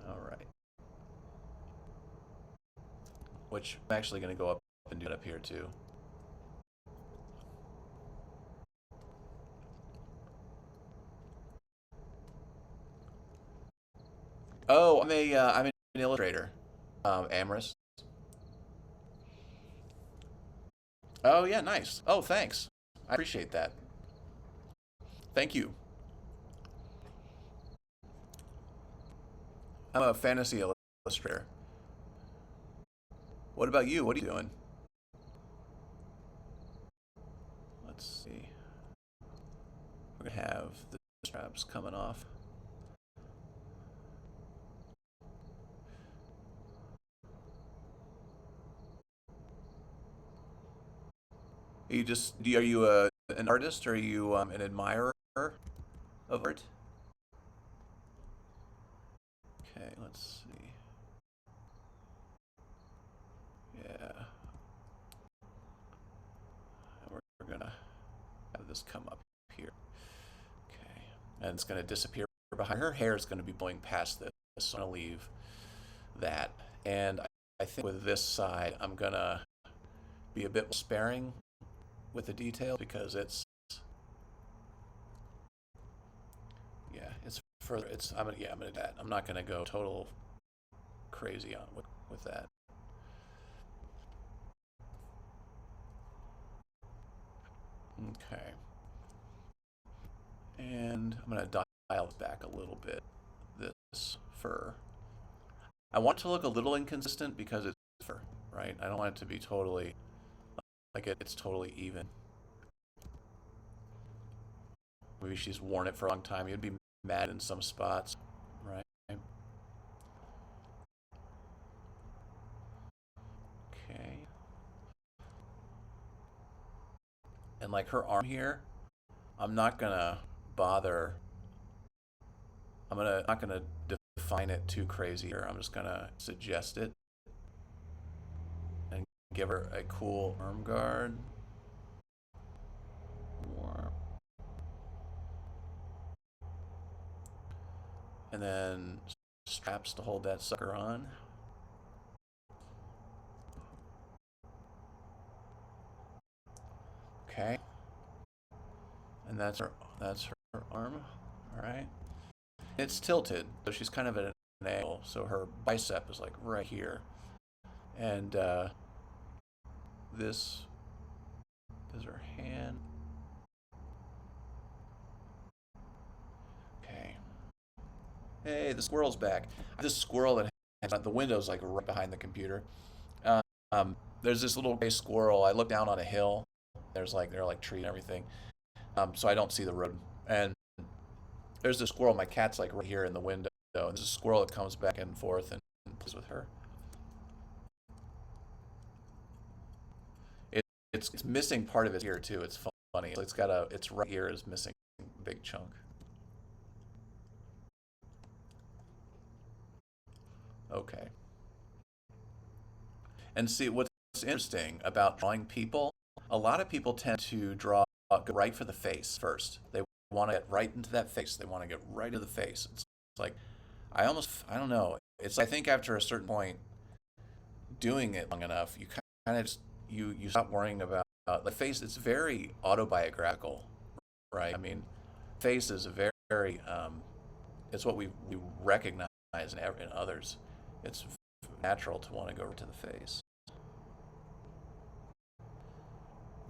All right. Which I'm actually going to go up and do it up here too. Oh, I'm an illustrator, Amorous. Oh yeah, nice. Oh, thanks. I appreciate that. Thank you. I'm a fantasy illustrator. What about you? What are you doing? Let's see. We're gonna have the straps coming off. Are you an artist? Or are you an admirer of art? Okay, let's see. Yeah, we're gonna have this come up here. Okay, and it's gonna disappear behind her. Hair is gonna be blowing past this, so I'm gonna leave that. And I think with this side, I'm gonna be a bit sparing with the detail because it's further. I'm gonna do that. I'm not gonna go total crazy on with that. Okay, and I'm gonna dial it back a little bit. This fur. I want it to look a little inconsistent because it's fur, right? I don't want it to be totally like it's totally even. Maybe she's worn it for a long time. You'd be mad in some spots, right? Okay. And like her arm here, I'm not gonna bother. Not gonna define it too crazy here. I'm just gonna suggest it and give her a cool arm guard. And then straps to hold that sucker on. Okay. And that's her arm. All right. It's tilted, so she's kind of at an angle. So her bicep is like right here, and this is her hand. Okay. Hey, the squirrel's back. This squirrel that has the window's like right behind the computer. There's this little gray squirrel. I look down on a hill. There are like trees and everything. So I don't see the road. And there's this squirrel. My cat's like right here in the window. And there's a squirrel that comes back and forth and plays with her. It's missing part of its ear too. It's funny. It's right here is missing a big chunk. Okay. And see what's interesting about drawing people. A lot of people tend to go right for the face first. They want to get right into that face. They want to get right into the face. It's like I don't know. I think after a certain point, doing it long enough, you kind of just you stop worrying about the face. It's very autobiographical, right? I mean, face is a very it's what we recognize in others. It's natural to want to go to the face,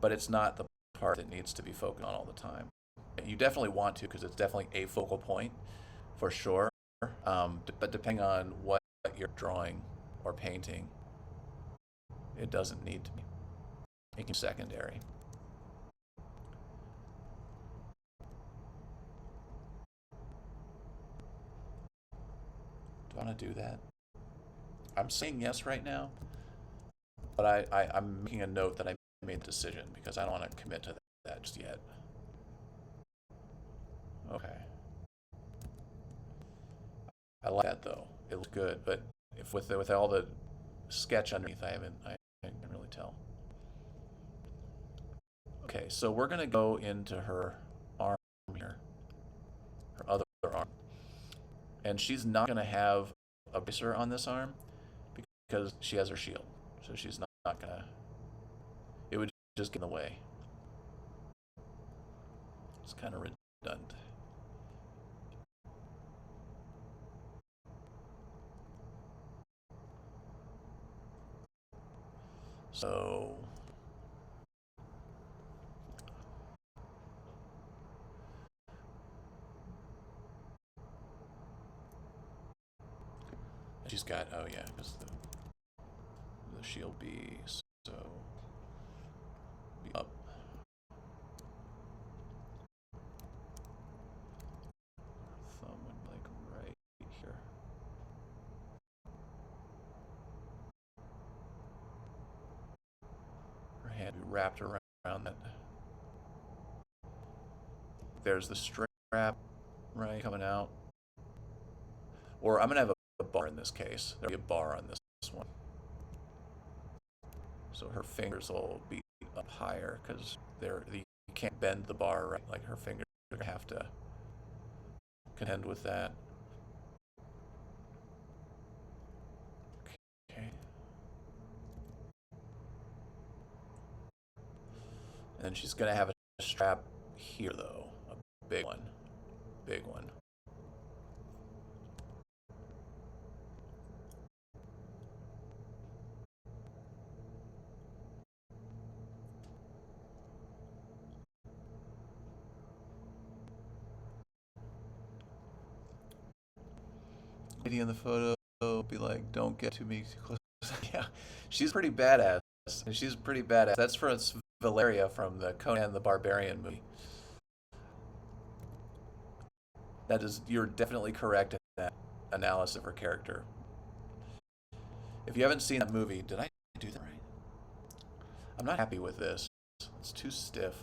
but it's not the part that needs to be focused on all the time. You definitely want to because it's definitely a focal point for sure. But depending on what you're drawing or painting, it doesn't need to be. It can be secondary. Do I want to do that? I'm saying yes right now, but I'm making a note that I made the decision because I don't want to commit to that just yet. Okay. I like that though. It looks good, but if with all the sketch underneath, I can't really tell. Okay, so we're gonna go into her arm here, her other arm, and she's not gonna have a bracer on this arm because she has her shield, so she's not gonna. It would just get in the way. It's kind of redundant. So she's got, oh yeah, because the shield be so be up. Thumb would like right here. Her hand be wrapped around that. There's the strap right coming out. Or I'm gonna have a bar in this case. There'll be a bar on this one. So her fingers will be up higher because you can't bend the bar right. Like her fingers have to contend with that. Okay. And then she's gonna have a strap here though, a big one, big one. Lady in the photo be like, "Don't get to me too close." Yeah, she's pretty badass. She's pretty badass. That's for Valeria from the Conan the Barbarian movie. That is, you're definitely correct in that analysis of her character. If you haven't seen that movie, did I do that right? I'm not happy with this. It's too stiff.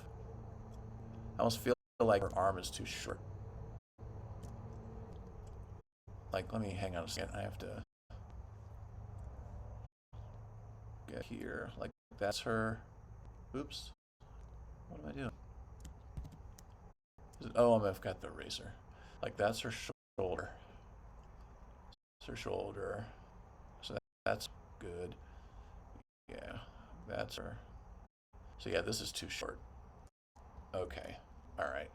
I almost feel like her arm is too short. Like, let me hang on a second. I have to get here. Like, that's her. Oops. What am I doing? Oh, I've got the eraser. Like, that's her shoulder. That's her shoulder. So that's good. Yeah, that's her. So yeah, this is too short. Okay. All right.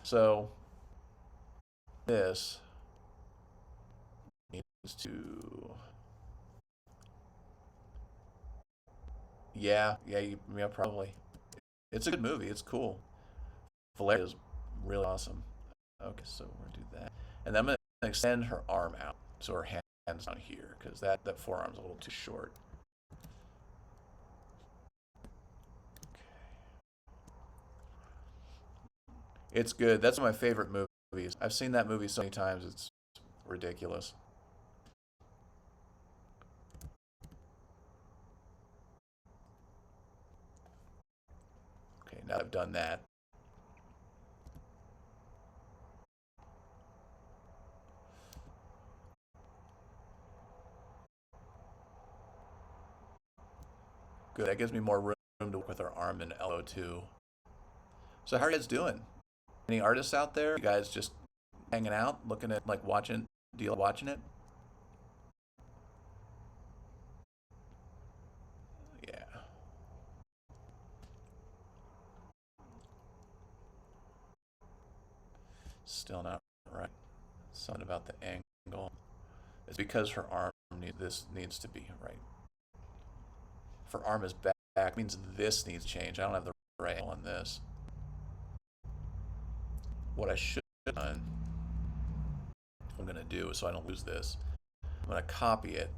So this needs to. Yeah, probably. It's a good movie. It's cool. Valeria is really awesome. Okay, so we're gonna do that, and then I'm gonna extend her arm out so her hand's down here because that forearm's a little too short. It's good. That's one of my favorite movies. I've seen that movie so many times. It's ridiculous. Okay, now I've done that. Good. That gives me more room to work with her arm and elbow too. So how are you guys doing? Any artists out there? You guys just hanging out, looking at like watching? Do you like watching it? Yeah. Still not right. Something about the angle. It's because her arm this needs to be right. If her arm is back, means this needs to change. I don't have the right angle on this. What I should have done, I'm gonna do so I don't lose this. I'm gonna copy it,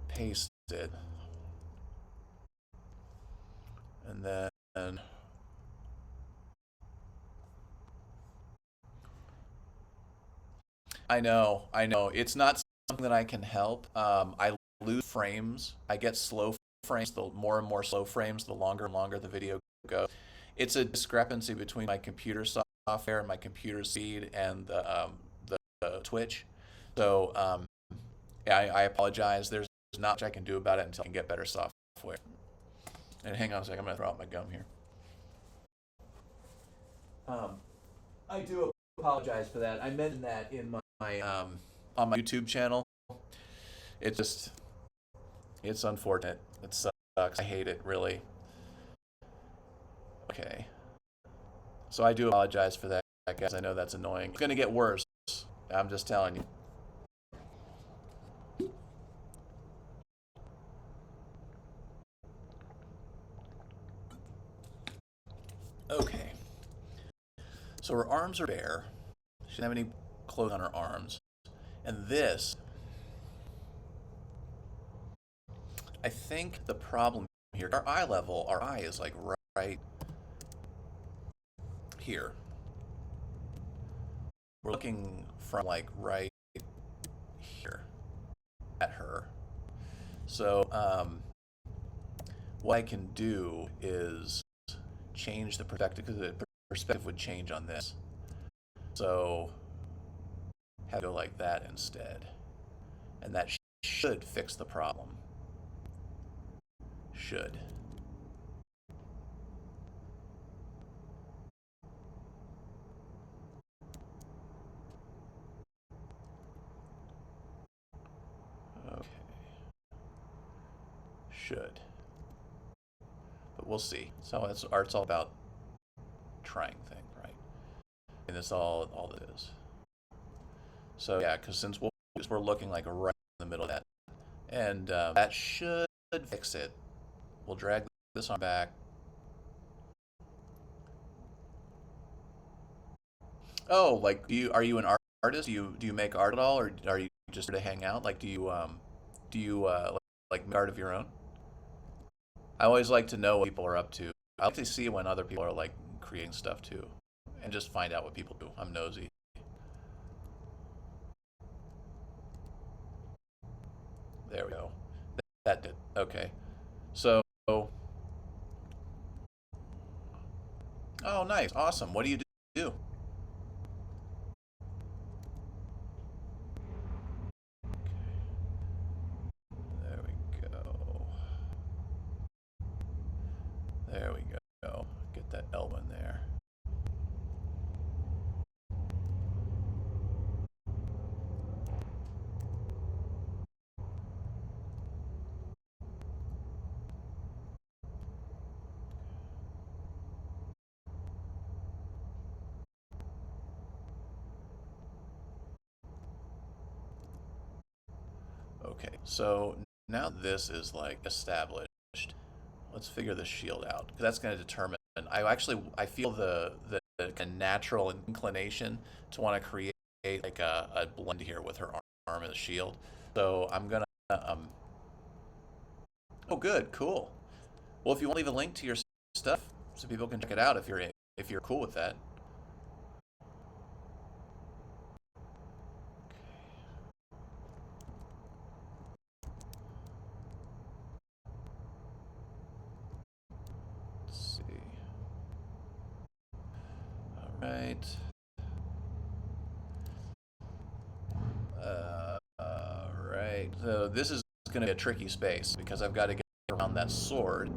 paste it, and then I know. It's not something that I can help. I lose frames. I get slow frames. The more and more slow frames, the longer and longer the video goes. It's a discrepancy between my computer software and my computer speed and the Twitch. So I apologize. There's not much I can do about it until I can get better software. And hang on a second. I'm gonna throw out my gum here. Um, I do apologize for that. I mentioned that in my on my YouTube channel. It just it's unfortunate. It sucks. I hate it really. Okay. So I do apologize for that, guys. I know that's annoying. It's gonna get worse. I'm just telling you. Okay. So her arms are bare. She doesn't have any clothes on her arms. And this, I think the problem here, our eye level, our eye is like right here. We're looking from like right here at her. So what I can do is change the perspective because the perspective would change on this. So have it go like that instead. And that should fix the problem. Should. Okay. Should. But we'll see. So art's all about trying thing, right? And that's all it is. So yeah, because since we're looking like right in the middle of that, and that should fix it. We'll drag this on back. Oh, like are you an artist? Do you make art at all, or are you just here to hang out? Like do you like make art of your own? I always like to know what people are up to. I like to see when other people are like creating stuff too, and just find out what people do. I'm nosy. There we go. That did. Okay. So, oh, nice, awesome. What do you do? There we go. There we go. Get that elbow in there. Okay, so now this is like established. Let's figure the shield out because that's going to determine. I feel the kind of natural inclination to want to create like a blend here with her arm as a shield. So I'm gonna oh good, cool. Well, if you want to leave a link to your stuff so people can check it out if you're cool with that. Let's see. All right. All right. So this is going to be a tricky space because I've got to get around that sword,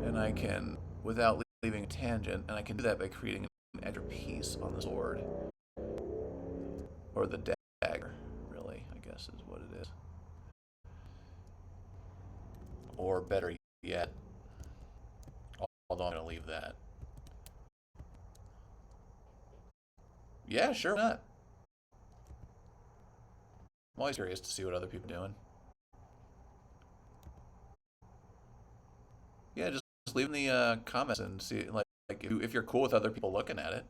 and I can without leaving a tangent, and I can do that by creating an extra piece on the sword or the dagger. Really, I guess is what it is. Or better yet, although I'm going to leave that. Yeah, sure not. I'm always curious to see what other people are doing. Yeah, just leave in the comments and see like if you're cool with other people looking at it.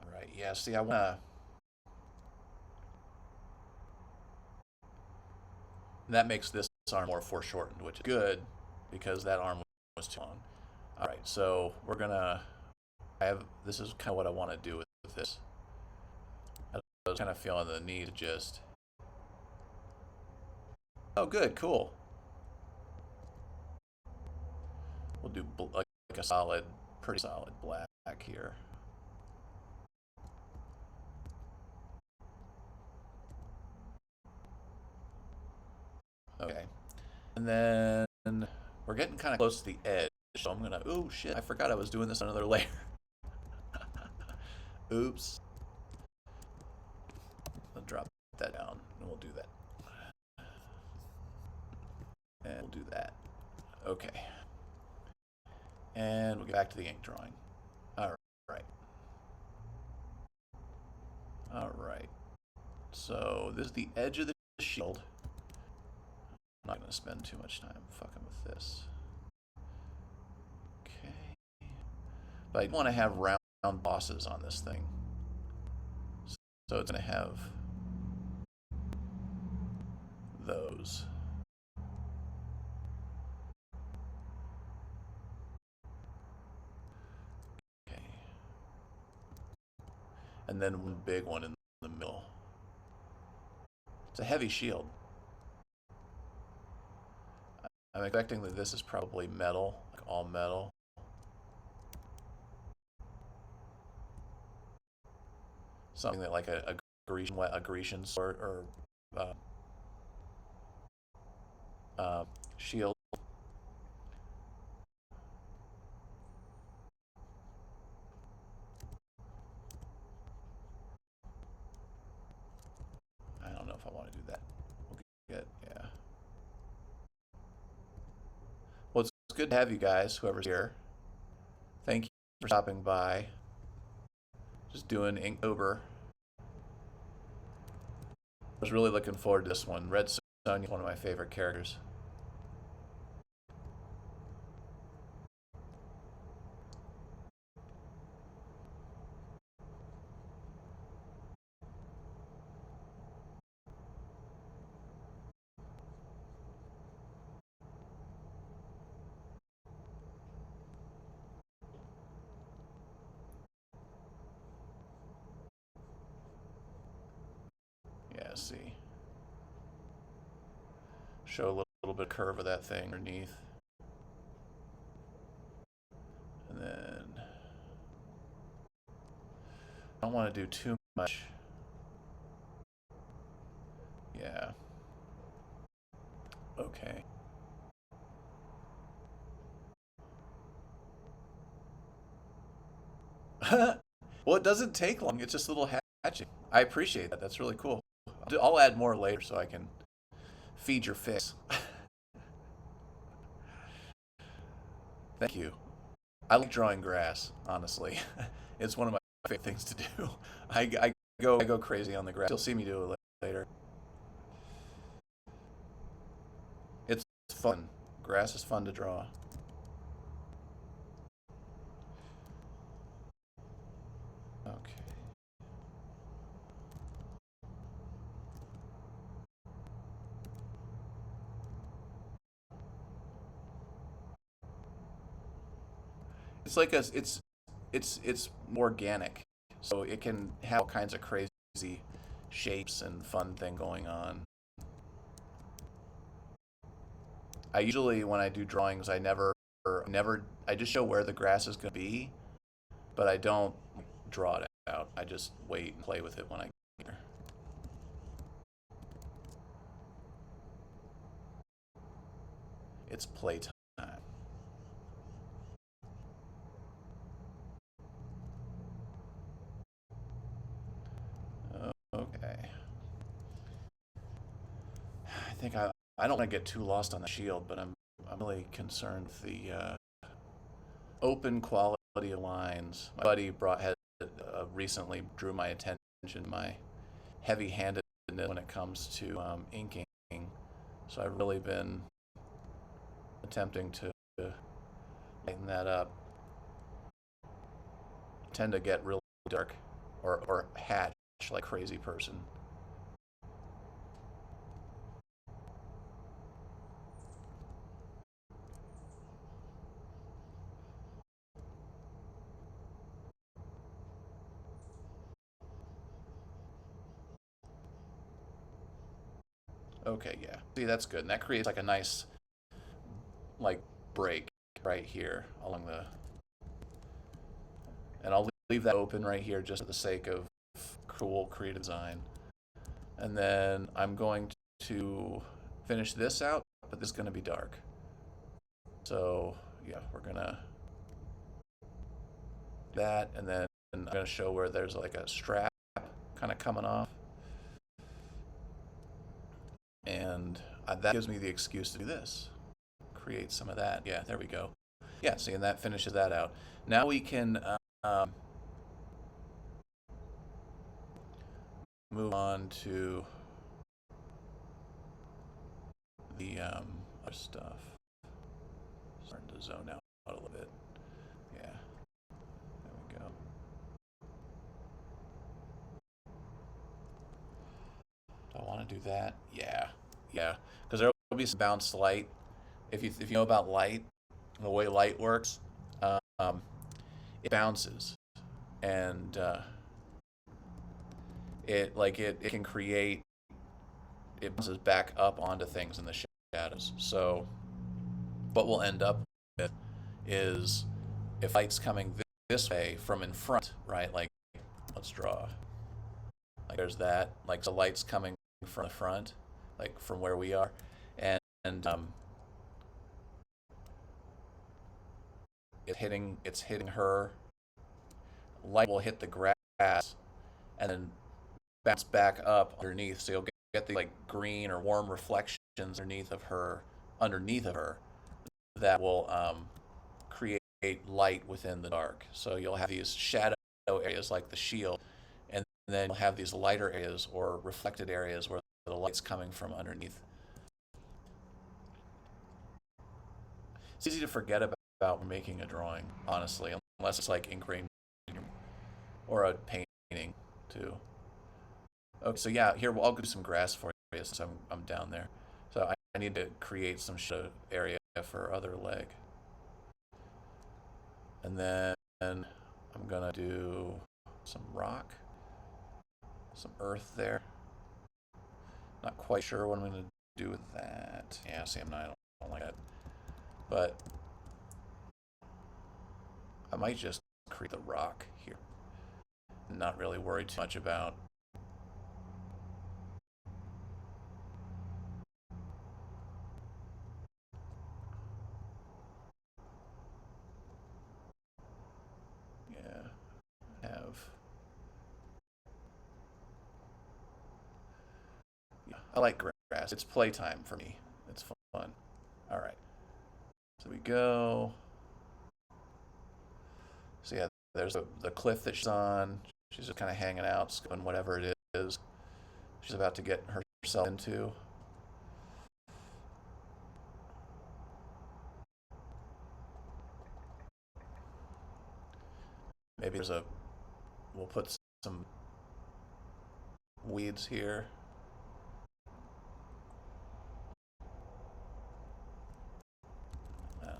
All right. Yeah. See, I wanna. That makes this arm more foreshortened, which is good because that arm was too long. All right. So we're gonna. I have. This is kind of what I want to do with this. I was kind of feeling the need to just. Oh, good. Cool. We'll do like a solid, pretty solid black here. Okay. And then we're getting kind of close to the edge. So I'm gonna, oh shit, I forgot I was doing this on another layer. Oops. I'll drop that down and we'll do that. And we'll do that. Okay. And we'll get back to the ink drawing. All right. All right. So this is the edge of the shield. I'm not gonna spend too much time fucking with this. Okay. But I want to have round bosses on this thing. So it's gonna have those. Okay. And then one big one in the middle. It's a heavy shield. I'm expecting that this is probably metal, like all metal. Something that like a Grecian sword or uh, shield. I don't know if I want to do that. We'll get, yeah. Well, it's good to have you guys, whoever's here. Thank you for stopping by. Just doing Inktober. I was really looking forward to this one. Red Sonja is one of my favorite characters. Yeah, see. Show a little bit of curve of that thing underneath. And then I don't want to do too much. Yeah. Okay. Well, it doesn't take long. It's just a little hatching. I appreciate that. That's really cool. I'll add more later so I can feed your fix. Thank you. I like drawing grass, honestly. It's one of my favorite things to do. I go crazy on the grass. You'll see me do it later. It's fun. Grass is fun to draw. Okay. It's like it's more organic, so it can have all kinds of crazy shapes and fun thing going on. I usually when I do drawings, I just show where the grass is going to be, but I don't draw it out. I just wait and play with it when I get here. It's playtime. I don't want to get too lost on the shield, but I'm really concerned with the open quality of lines. My buddy had recently drew my attention to my heavy-handedness when it comes to inking. So I've really been attempting to lighten that up. I tend to get really dark or hatch like a crazy person. Okay, yeah. See, that's good. And that creates like a nice like break right here along the, and I'll leave that open right here just for the sake of cool creative design. And then I'm going to finish this out, but this is going to be dark. So yeah, we're gonna that, and then I'm gonna show where there's like a strap kind of coming off, and that gives me the excuse to do this, create some of that. Yeah, there we go. Yeah, see, and that finishes that out. Now we can move on to the other stuff. Starting to zone out a little bit. Yeah, there we go. Do I want to do that? Yeah, yeah, because there will be some bounced light. If you know about light, the way light works, um, it bounces, and it can create, it bounces back up onto things in the shadows. So what we'll end up with is, if light's coming this way from in front, right? Like, let's draw. Like there's that, like the light's coming from the front, like from where we are, and it's hitting her. Light will hit the grass and then bounce back up underneath, so you'll get the like green or warm reflections underneath of her that will create light within the dark. So you'll have these shadow areas like the shield, and then you'll have these lighter areas or reflected areas where the light's coming from underneath. It's easy to forget about making a drawing, honestly, unless it's like ingrained or a painting too. Okay, so yeah, here I'll do some grass for you since I'm down there. So I need to create some shadow area for other leg, and then I'm gonna do some rock, some earth there. Not quite sure what I'm gonna do with that. Yeah, see, I don't like that, but I might just create the rock here. Not really worried too much about. Yeah, have. Yeah, I like grass. It's playtime for me. It's fun. All right. So we go. So yeah, there's the cliff that she's on. She's just kind of hanging out, scooping whatever it is she's about to get herself into. Maybe we'll put some weeds here. We'll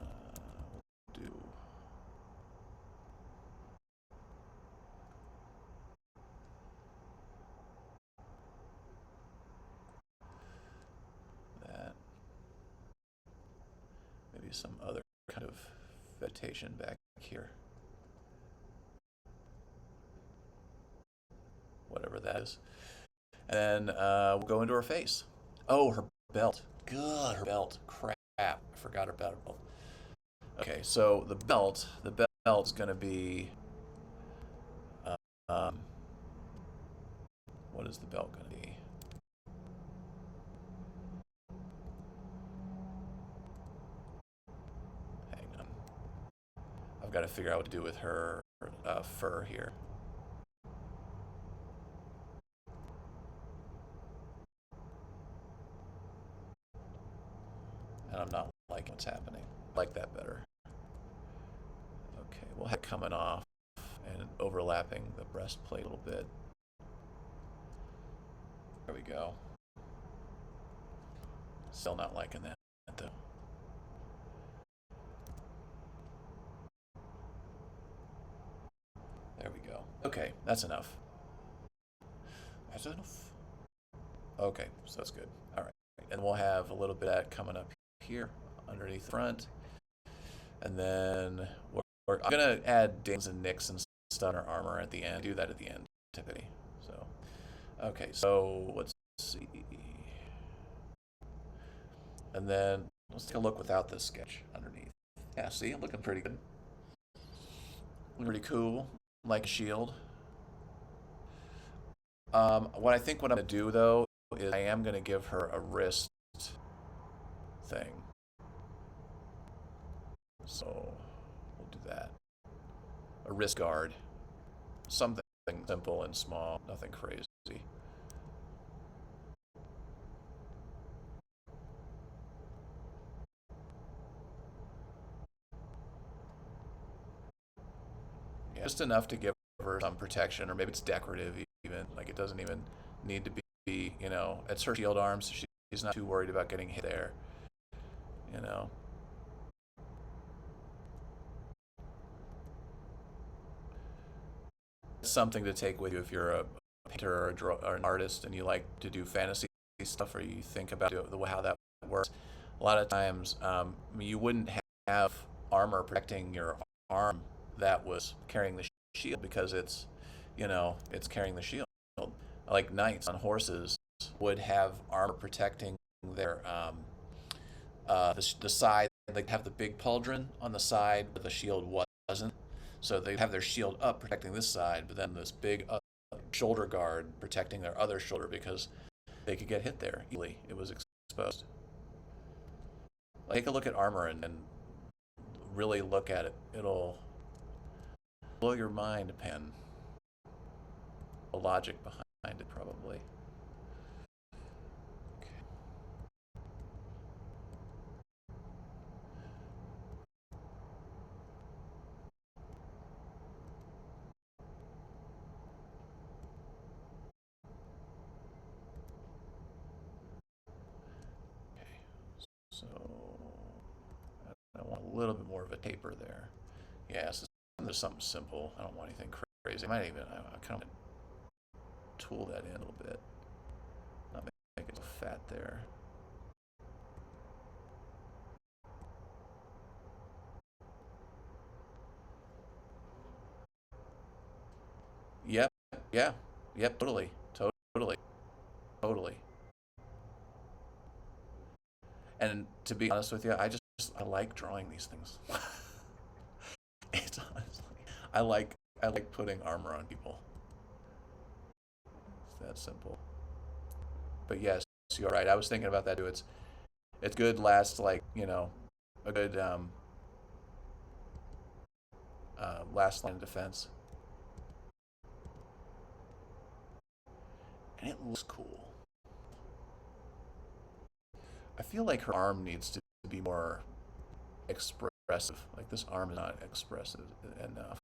do that. Maybe some other kind of vegetation back here. Whatever that is. And then we'll go into her face. Oh, her belt. Good, her belt. Crap. I forgot her belt. Okay, so the belt's going to be, um, what is the belt going to be? got to figure out what to do with her fur here. And I'm not liking what's happening. I like that better. Okay, we'll have it coming off and overlapping the breastplate a little bit. There we go. Still not liking that though. There we go. Okay, that's enough. That's enough. Okay, so that's good. All right, and we'll have a little bit of that coming up here underneath the front, and then I'm gonna add dings and nicks and stuff in our armor at the end. Do that at the end typically. So okay, so let's see, and then let's take a look without this sketch underneath. Yeah, see, I'm looking pretty good. Looking pretty cool, like a shield. What I think what I'm gonna do though is I am gonna give her a wrist thing. So we'll do that. A wrist guard. Something simple and small, nothing crazy. Yeah, just enough to give her some protection, or maybe it's decorative even. Like it doesn't even need to be, it's her shield arms. She's not too worried about getting hit there, you know. It's something to take with you if you're a painter or an artist and you like to do fantasy stuff, or you think about how that works. A lot of times, you wouldn't have armor protecting your arm that was carrying the shield because it's carrying the shield. Like knights on horses would have armor protecting their the side. They have the big pauldron on the side, but the shield wasn't. So they have their shield up protecting this side, but then this big shoulder guard protecting their other shoulder because they could get hit there easily. It was exposed. Take a look at armor and really look at it. It'll blow your mind, Pen. The logic behind it, probably. Okay. Okay. So I want a little bit more of a taper there. Yeah, so there's something simple. I don't want anything crazy. I might even, I kind of tool that in a little bit. Not make it so fat there. Yep, yeah, yep, totally, totally, totally. And to be honest with you, I like drawing these things. It's honestly, I like I like putting armor on people. It's that simple. But yes, you're right. I was thinking about that too. It's good last like a good last line of defense, and it looks cool. I feel like her arm needs to be more expressive. Like this arm is not expressive enough.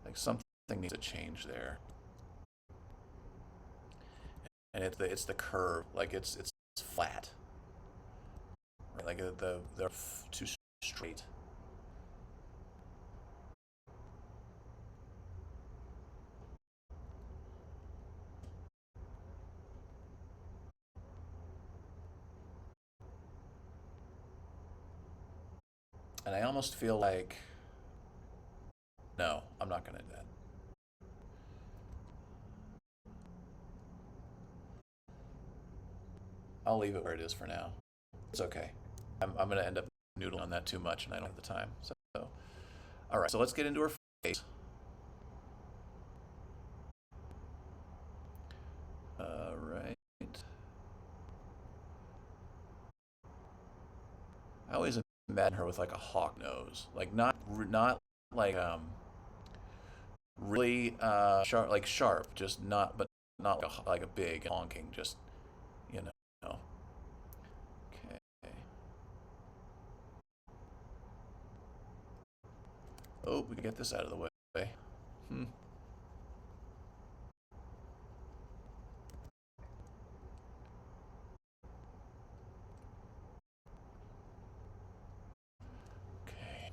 Like something needs to change there. And it's the curve. Like it's flat. Right? Like they're too straight. And I almost feel like no, I'm not gonna do that. I'll leave it where it is for now. It's okay. I'm gonna end up noodling on that too much, and I don't have the time. So all right. So let's get into her face. All right. I always imagine her with like a hawk nose, like not like really sharp, like sharp, just not, but not like a big honking, just you know. Okay. Oh, we can get this out of the way. Hmm. Okay.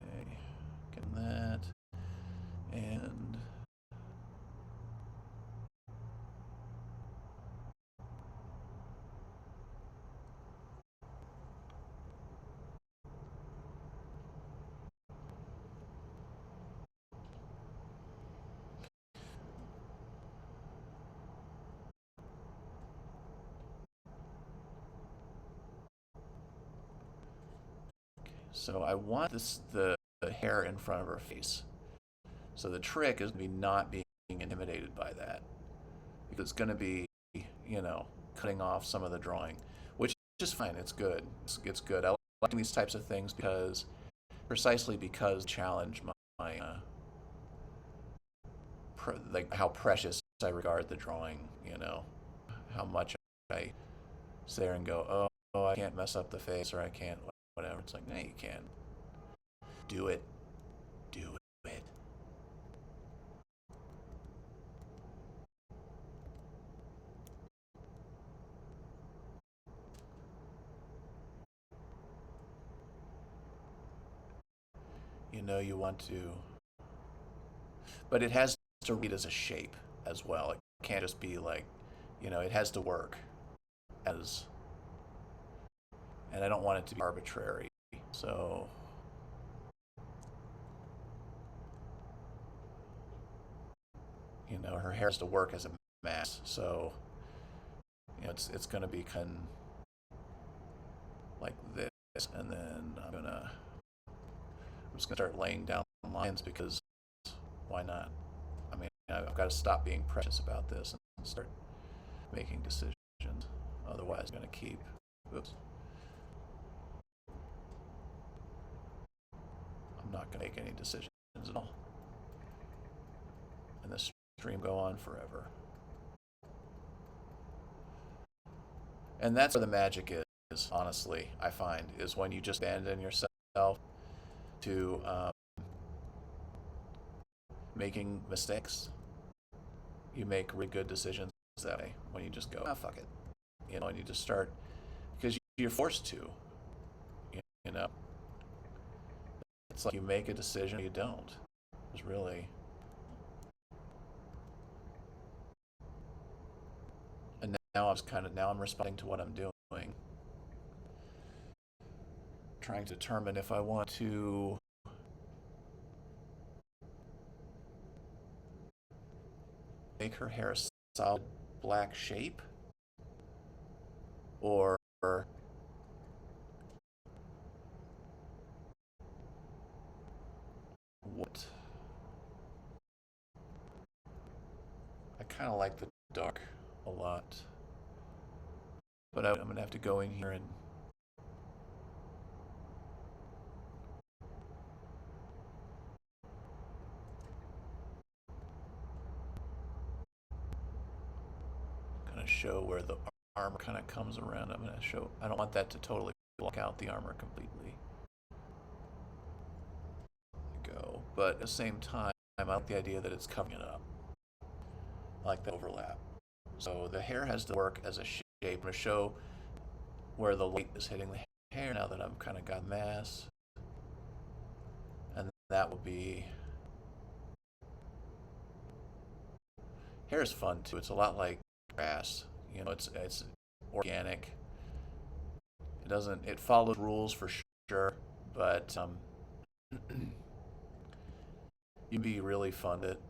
Okay. Getting that. And so I want the hair in front of her face. So the trick is to be not being intimidated by that, because it's going to be, cutting off some of the drawing, which is fine. It's good. It's good. I like these types of things because precisely because challenge my like how precious I regard the drawing. How much I sit there and go, oh, I can't mess up the face, or I can't whatever. It's like, no, you can. Do it. Do it. You want to, but it has to read as a shape as well. It can't just be like, it has to work as, and I don't want it to be arbitrary. So, her hair has to work as a mass. So, it's going to be kind of like this, and then I'm just gonna start laying down lines because why not? I mean, I've got to stop being precious about this and start making decisions. Otherwise, I'm gonna keep. Oops. I'm not gonna make any decisions at all, and this stream go on forever. And that's where the magic is. Honestly, I find is when you just abandon yourself to making mistakes. You make really good decisions that way when you just go, ah, fuck it, and you just start because you're forced to, you know. It's like you make a decision, you don't. It's really, and now I'm responding to what I'm doing, trying to determine if I want to make her hair a solid black shape or what. I kind of like the dark a lot, but I'm gonna have to go in here and kind of show where the armor kind of comes around. I'm gonna show. I don't want that to totally block out the armor completely. Go, but at the same time, I like the idea that it's covering it up. I like the overlap. So the hair has to work as a shape. I'm gonna show where the light is hitting the hair now that I've kind of got mass, and that will be. Hair is fun too. It's a lot like grass. It's organic. It doesn't. It follows rules for sure, but you can be really fun at it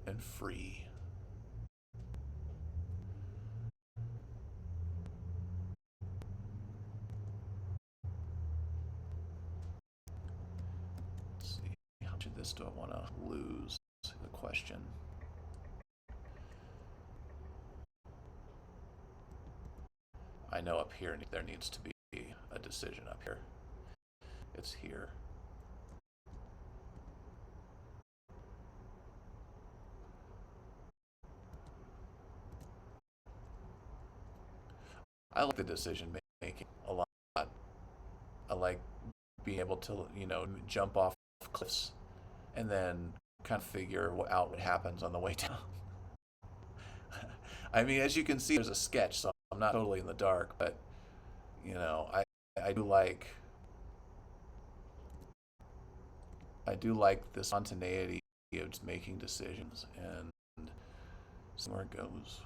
and free. this do I want to lose? The question. I know up here there needs to be a decision up here. It's here. I like the decision making a lot. I like being able to, jump off cliffs and then kind of figure out what happens on the way down. I mean, as you can see, there's a sketch, so I'm not totally in the dark, but I do like the spontaneity of just making decisions and see where it goes.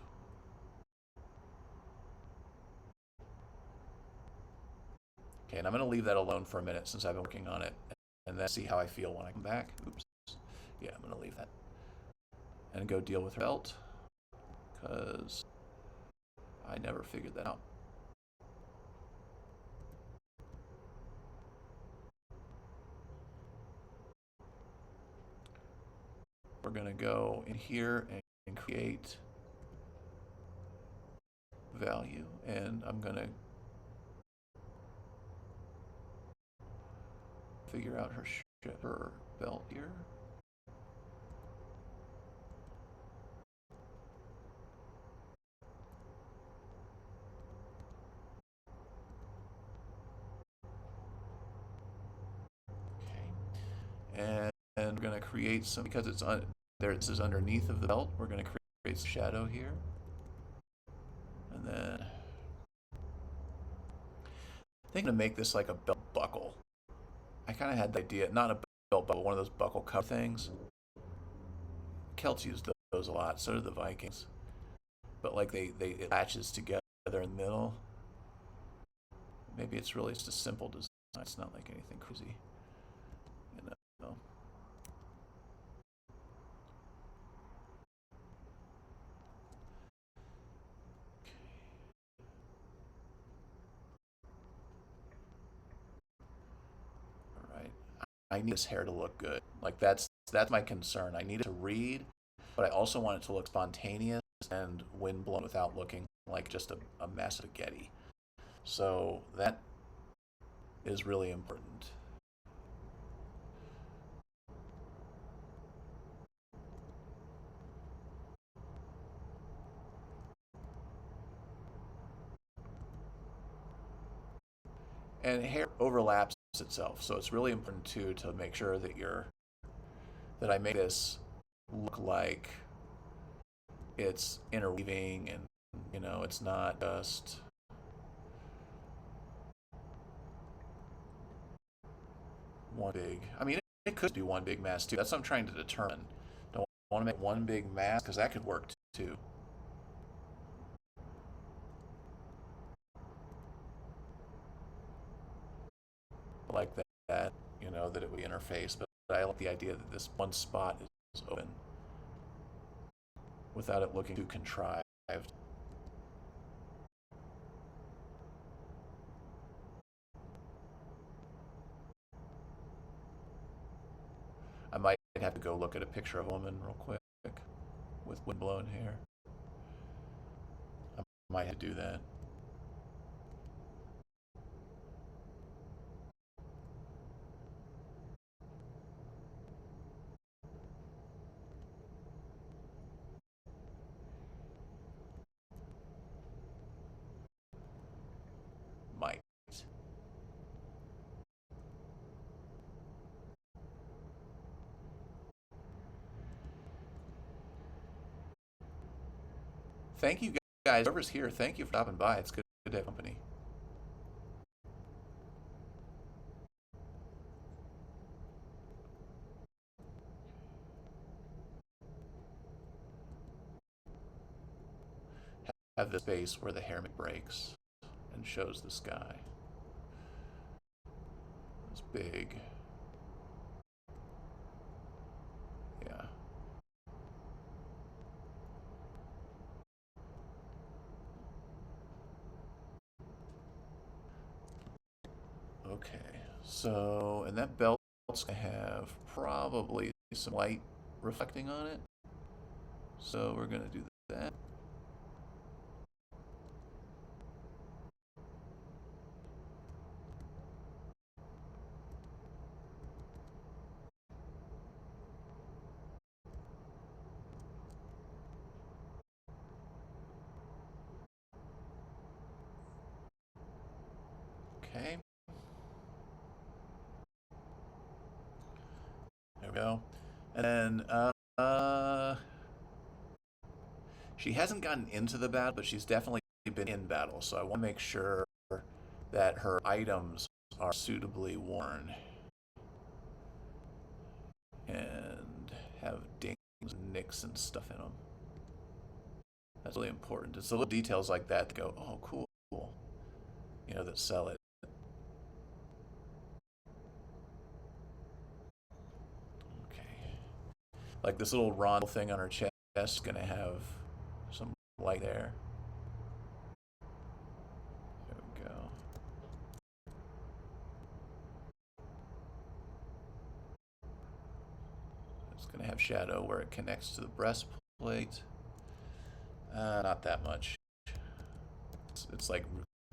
Okay, and I'm going to leave that alone for a minute since I've been working on it, and then see how I feel when I come back. Oops. Yeah, I'm going to leave that and go deal with her belt because I never figured that out. We're going to go in here and create value, and I'm going to figure out her belt here. Okay. And we're going to create some, because it's there, this is underneath of the belt, we're going to create some shadow here. And then I think I'm going to make this like a belt buckle. I kind of had the idea, not a belt buckle, one of those buckle cover things. Celts used those a lot, so did the Vikings. But like it latches together in the middle. Maybe it's really just a simple design. It's not like anything crazy. All right. I need this hair to look good. Like that's my concern. I need it to read, but I also want it to look spontaneous and windblown without looking like just a mess of spaghetti. So that is really important. And hair overlaps itself, so it's really important too to make sure that I make this look like it's interweaving and it's not just one big. I mean, it could be one big mass too. That's what I'm trying to determine. Don't want to make one big mass because that could work too. Like that, that it would interface. But I like the idea that this one spot is open without it looking too contrived. I might have to go look at a picture of a woman real quick with windblown hair. I might have to do that. Might. Thank you guys. Whoever's here, thank you for stopping by. It's good to have company. Have this space where the hair breaks and shows the sky. It's big. Yeah. Okay. So, and that belt gonna have probably some light reflecting on it. So we're gonna do that. Okay. There we go. And then she hasn't gotten into the battle, but she's definitely been in battle. So I want to make sure that her items are suitably worn and have dings and nicks and stuff in them. That's really important. It's the little details like that that go, oh, cool, that sell it. Okay. Like this little rondel thing on her chest is going to have some light there. There we go. It's going to have shadow where it connects to the breastplate. Not that much. It's like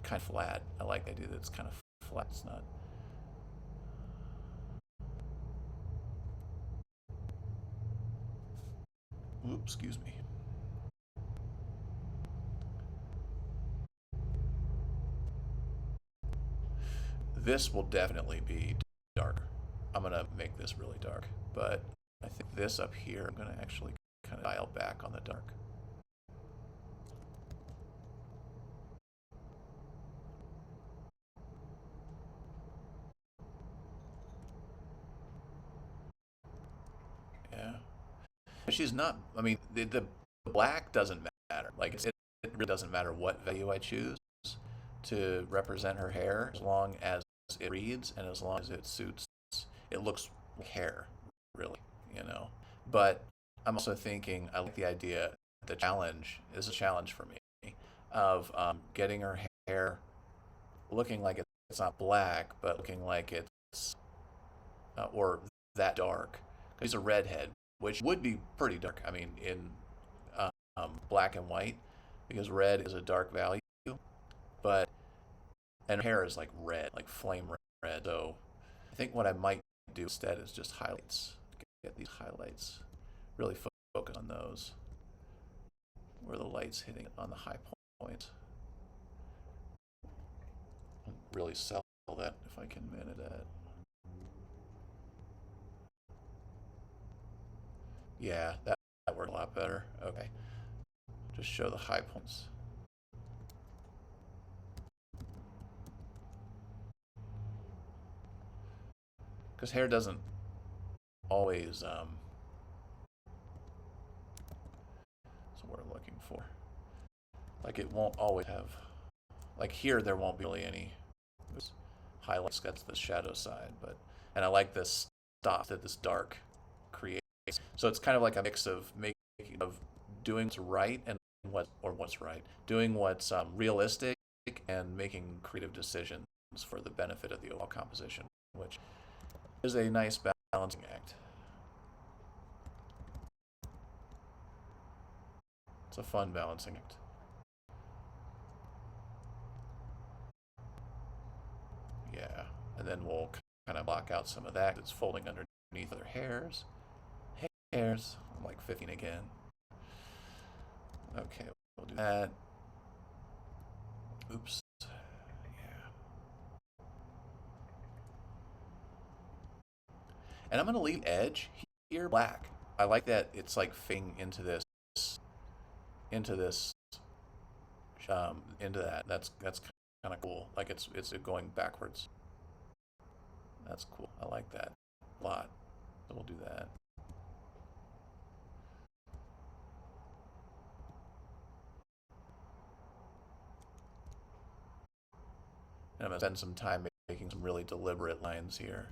kind of flat. I like the idea that it's kind of flat. It's not. Oops, excuse me. This will definitely be darker. I'm gonna make this really dark, but I think this up here, I'm gonna actually kind of dial back on the dark. Yeah. She's not, I mean, the black doesn't matter. Like, it really doesn't matter what value I choose to represent her hair as long as it reads and as long as it suits. It looks like hair, really. But I'm also thinking, I like the idea, the challenge is a challenge for me of getting her hair looking like it's not black, but looking like it's, or that dark. He's a redhead, which would be pretty dark. I mean, in black and white, because red is a dark value, but and her hair is like red, like flame red. So I think what I might do instead is just highlights. Get these highlights, really focus on those where the light's hitting on the high point. Really sell that if I can manage that. Yeah, that worked a lot better. Okay, just show the high points. Because hair doesn't always, that's what we're looking for. Like it won't always have, like here there won't be really any highlights. That's the shadow side, and I like this stop that this dark creates. So it's kind of like a mix of doing what's right and what's right, doing what's realistic and making creative decisions for the benefit of the overall composition, which is a nice balancing act. It's a fun balancing act. Yeah, and then we'll kind of block out some of that. It's folding underneath other hairs. Hairs. I'm like 15 again. Okay, we'll do that. Oops. Yeah. And I'm gonna leave edge here black. I like that it's like fading into this, into that. That's kind of cool. Like it's going backwards. That's cool. I like that a lot. So we'll do that. And I'm gonna spend some time making some really deliberate lines here.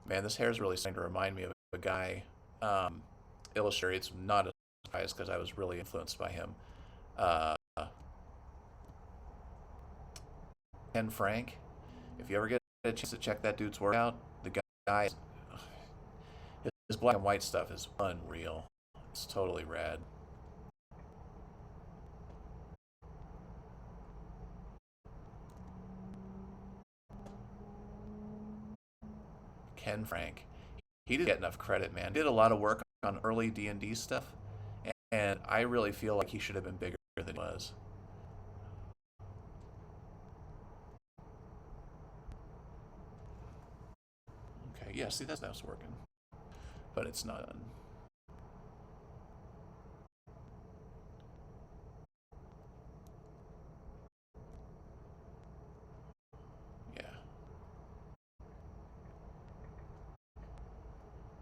Man, this hair is really starting to remind me of a guy, illustrator. It's not a surprise because I was really influenced by him. Ken Frank. If you ever get a chance to check that dude's work out, the guy, his black and white stuff is unreal. It's totally rad. Ken Frank. He didn't get enough credit, man. He did a lot of work on early D&D stuff, and I really feel like he should have been bigger than he was. Okay, yeah, see, that's working, but it's not done. Yeah.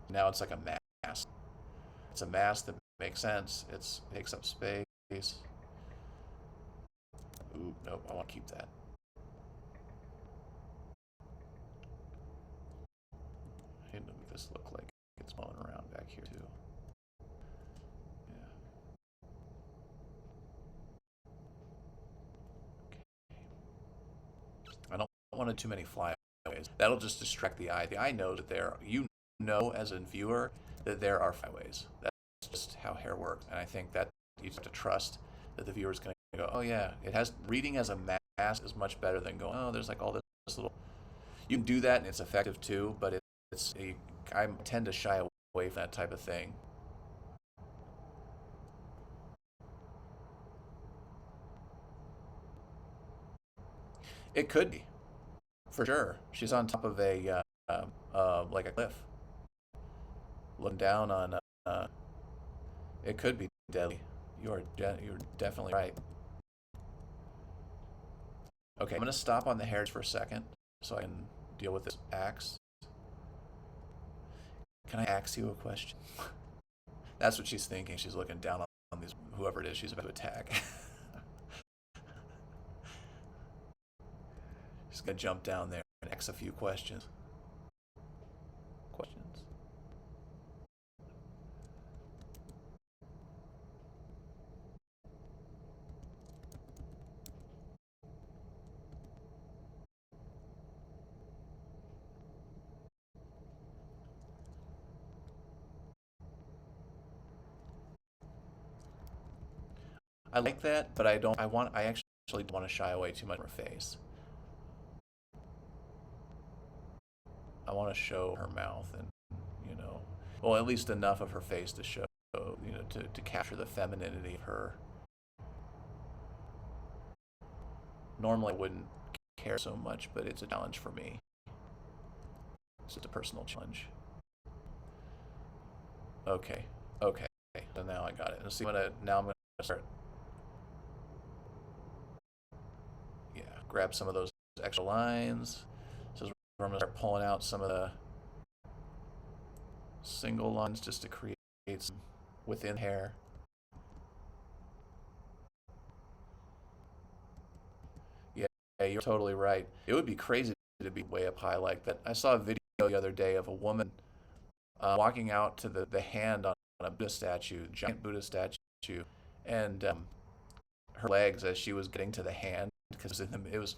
Now it's like a mask. It's a mask that makes sense. It takes up space. Ooh, nope, I want to keep that. And make this look like it's blowing around back here too. Yeah. I don't want too many flyaways. That'll just distract the eye. The eye knows that you know as a viewer that there are flyaways. That's just how hair works. And I think that you have to trust that the viewer's going to go, oh yeah, it has reading as a mask is much better than going, oh, there's like all this little. You can do that and it's effective too, but I tend to shy away from that type of thing. It could be, for sure. She's on top of like a cliff, looking down on. It could be deadly. You're definitely right. Okay, I'm gonna stop on the hairs for a second so I can deal with this axe. Can I ask you a question? That's what she's thinking. She's looking down on these whoever it is she's about to attack. She's gonna jump down there and ask a few questions. Questions. I like that, but I don't. I actually don't want to shy away too much from her face. I want to show her mouth and, you know, well, at least enough of her face to show, to capture the femininity of her. Normally, I wouldn't care so much, but it's a challenge for me. It's just a personal challenge. Okay, okay. So now I got it. Let's see. Now I'm gonna start. Yeah, grab some of those extra lines. So I'm gonna start pulling out some of the single lines just to create some within hair. Yeah, you're totally right. It would be crazy to be way up high like that. I saw a video the other day of a woman walking out to the hand on a Buddha statue, giant Buddha statue, and her legs as she was getting to the hand because it was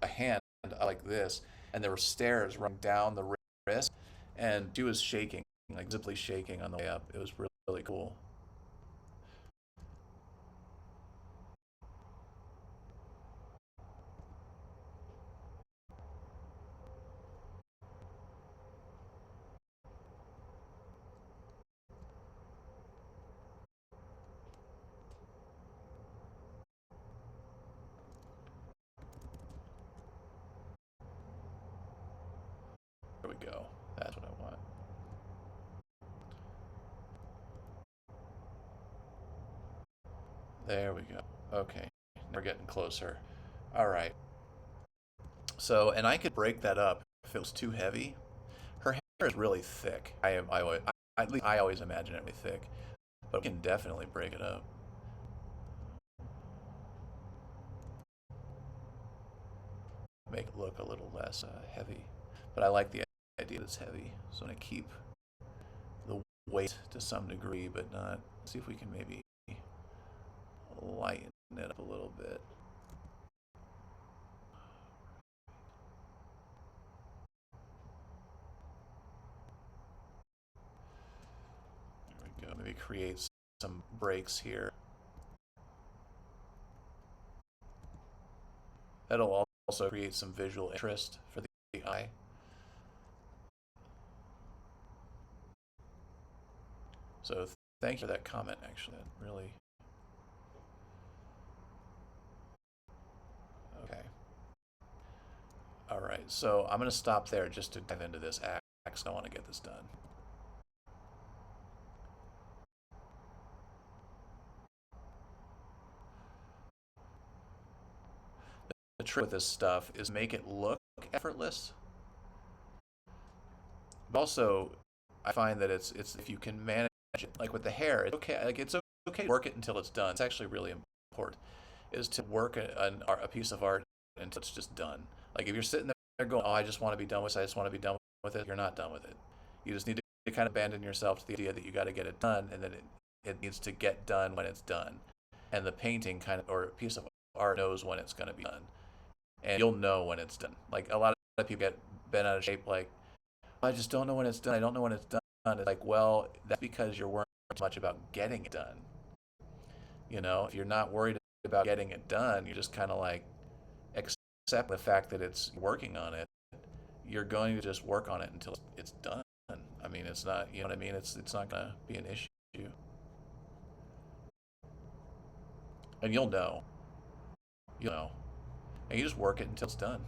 a hand like this, and there were stairs running down the wrist, and she was shaking, like visibly shaking on the way up. It was really, really cool. There we go. That's what I want. There we go. Okay, we're getting closer. All right. So, and I could break that up if it was too heavy. Her hair is really thick. At least I always imagine it really thick, but we can definitely break it up. Make it look a little less heavy. But I like the idea that it's heavy, so I'm gonna keep the weight to some degree, but not. See if we can maybe lighten it up a little bit. maybe create some breaks here. That'll also create some visual interest for the eye. So thank you for that comment, actually. That really. Okay. All right, so I'm going to stop there just to dive into this axe. I want to get this done. The trick with this stuff is make it look effortless. But also, I find that it's if you can manage it, like with the hair, it's okay. Like it's okay to work it until it's done. It's actually really important, is to work a piece of art until it's just done. Like if you're sitting there going, "Oh, I just want to be done with it. I just want to be done with it," you're not done with it. You just need to kind of abandon yourself to the idea that you got to get it done, and that it needs to get done when it's done. And the painting kind of or a piece of art knows when it's going to be done, and you'll know when it's done. Like a lot of people get bent out of shape, like I just don't know when it's done. I don't know when it's done. It's like, well, that's because you're worrying too much about getting it done. You know, if you're not worried about getting it done, you're just kind of like accept the fact that it's working on it. You're going to just work on it until it's done. I mean, it's not, you know what I mean? It's not going to be an issue. And you'll know. You'll know. And you just work it until it's done.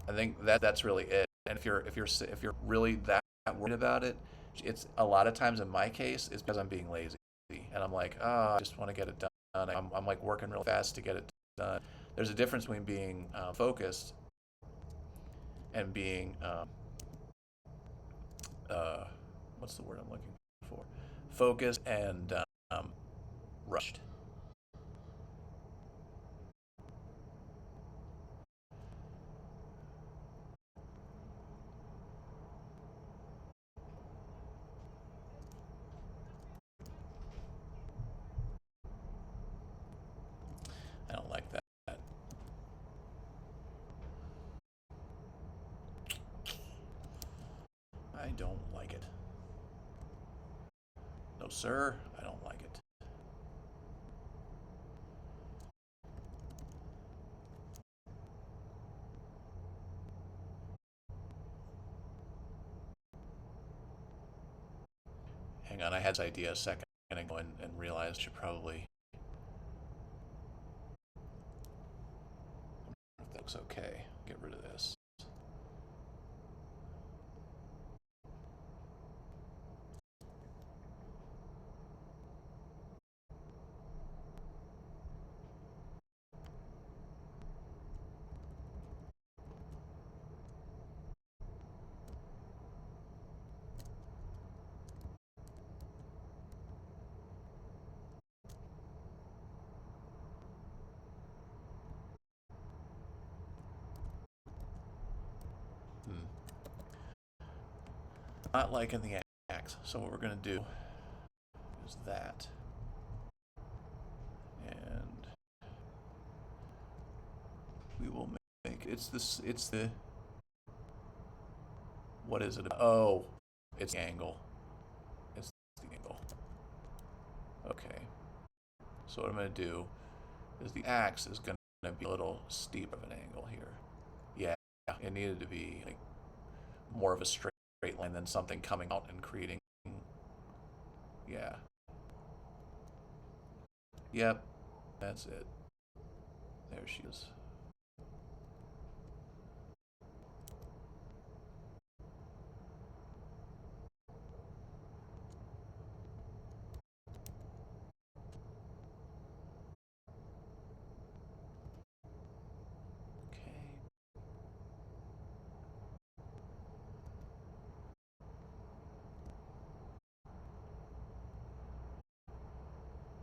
I think that's really it. And if you're really that worried about it, it's a lot of times in my case is because I'm being lazy, and I'm like, oh, I just want to get it done. I'm like working real fast to get it done. There's a difference between being focused and being uh, what's the word I'm looking for? Focused and rushed. I don't like that. I don't like it. No, sir, I don't like it. Hang on, I had this idea a second ago and realized I should probably. If that looks okay, get rid of this. Hmm. Not liking the axe. So what we're gonna do is that, and we will make it's this. It's the what is it? Oh, it's the angle. It's the angle. Okay. So what I'm gonna do is the axe is gonna be a little steep of an angle here. Yeah, it needed to be like more of a straight line than something coming out and creating. Yeah. Yep. That's it. There she is. Okay.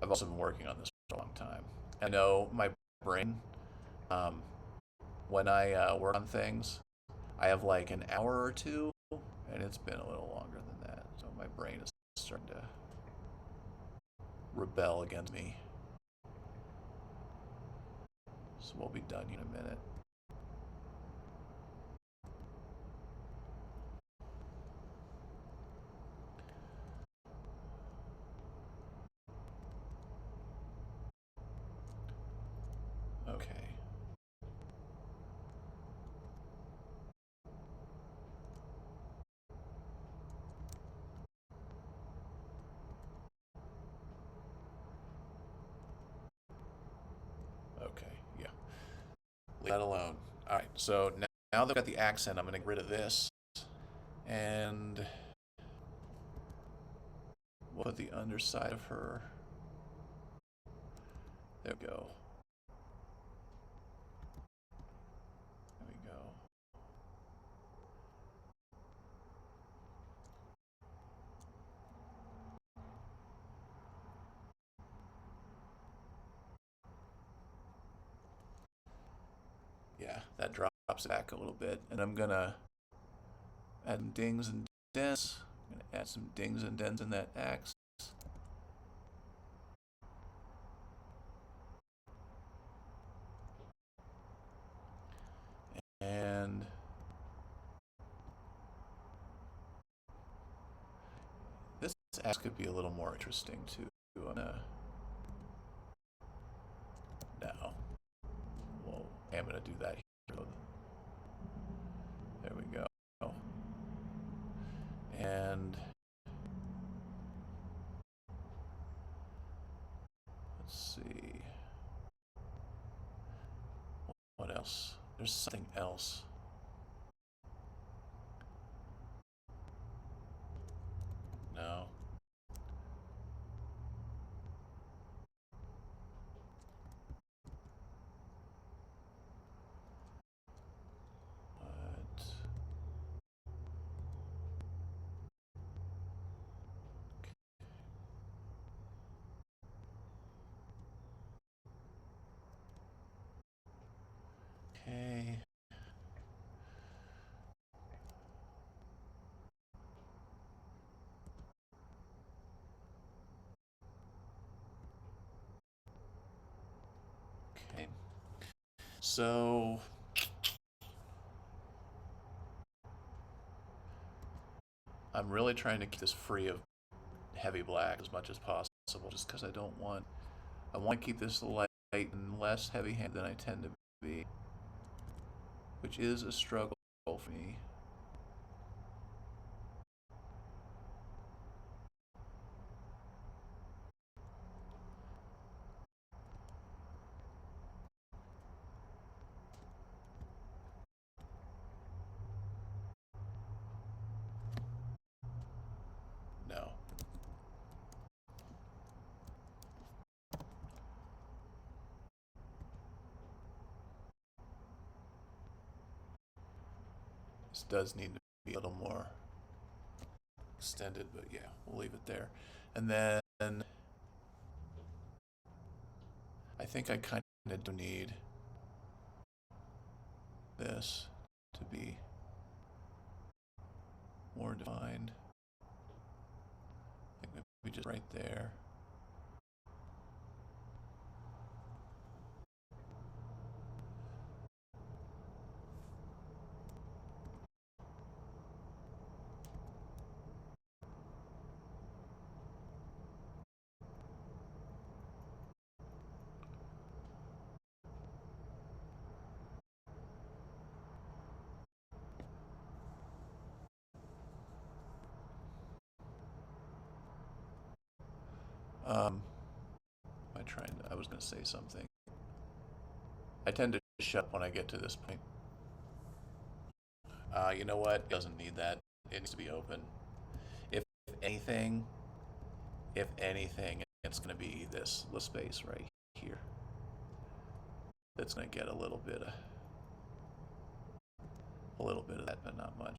I've also been working on this for a long time. I know my brain, um, when I work on things, I have like an hour or two, and it's been a little longer than that. So my brain is starting to rebel against me. So we'll be done in a minute. leave that alone. All right, so now that I've got the accent, I'm going to get rid of this. And we'll put the underside of her. There we go. There we go. Yeah, that drops it back a little bit. And I'm going to add some dings and dents. I'm going to add some dings and dents in that axe. And this axe could be a little more interesting too. No. Whoa, I'm going to do that here. There we go. And let's see. What else? There's something else. No. What? Okay. Okay. So I'm really trying to keep this free of heavy black as much as possible, just because I want to keep this light and less heavy-handed than I tend to be, which is a struggle for me. No. This does need to be a little more extended, but yeah, we'll leave it there. And then I think I kind of do need this to be more defined. Like maybe just right there. I was going to say something. I tend to shut up when I get to this point. You know what? It doesn't need that. It needs to be open. If anything, if anything, it's going to be this little space right here. That's going to get a little bit of that, but not much.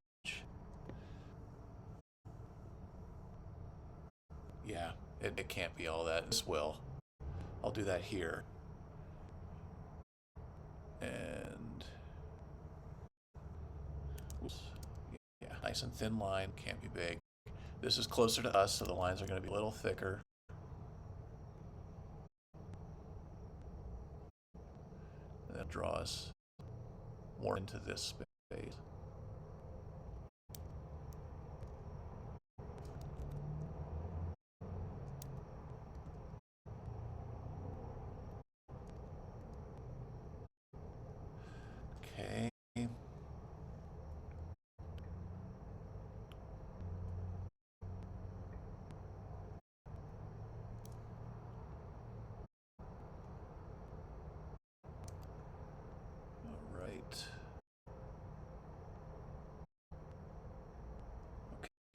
Yeah, it can't be all that. This will. I'll do that here. And oops, yeah, nice and thin line, can't be big. This is closer to us, so the lines are going to be a little thicker. And that draws more into this space. Okay.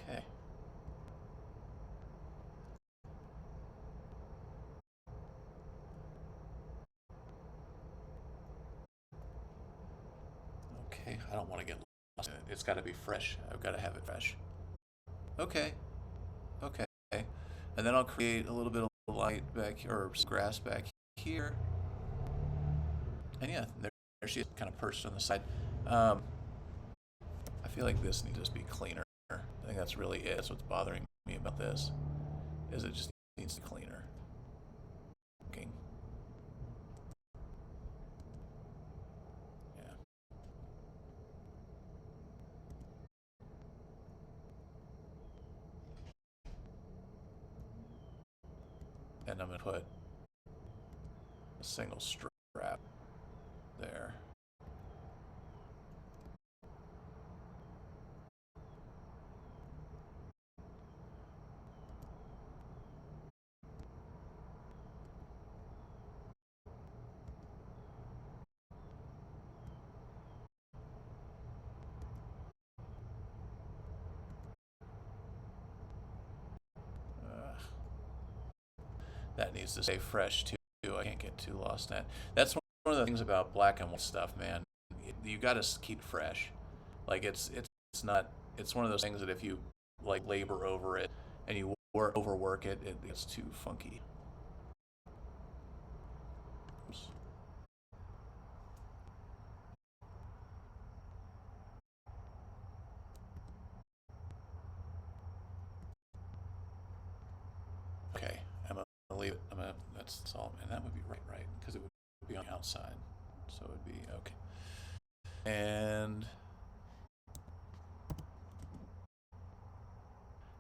Okay. Okay, I don't want to get lost in it. It's got to be fresh. I've got to have it fresh. Okay, okay. And then I'll create a little bit of light back here, or some grass back here. And yeah, there she is, kind of perched on the side. Um, I feel like this needs to just be cleaner. I think that's really it. That's what's bothering me about this, is it just needs to be cleaner. Okay. Yeah. And I'm going to put a single strap there. Uh, that needs to stay fresh too. I can't get too lost in that. That's one of the things about black and white stuff, man. You got to keep fresh. Like it's not. It's one of those things that if you like labor over it and you overwork it, it gets too funky. Oops. Okay, I'm gonna leave it. That's all, and that would be right, because it would be on the outside, so it would be okay. And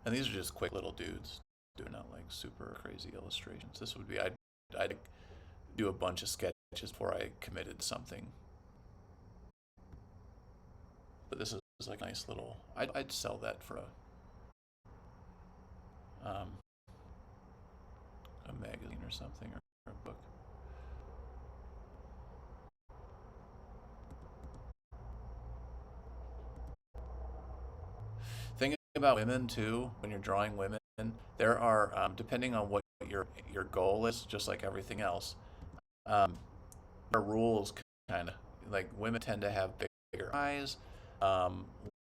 these are just quick little dudes, doing not like super crazy illustrations. This would be I'd do a bunch of sketches before I committed to something. But this is like a nice little. I'd sell that for um, a magazine or something, or a book. Thing about women too, when you're drawing women, there are depending on what your goal is, just like everything else. Um, there are rules, kind of like women tend to have bigger eyes, um,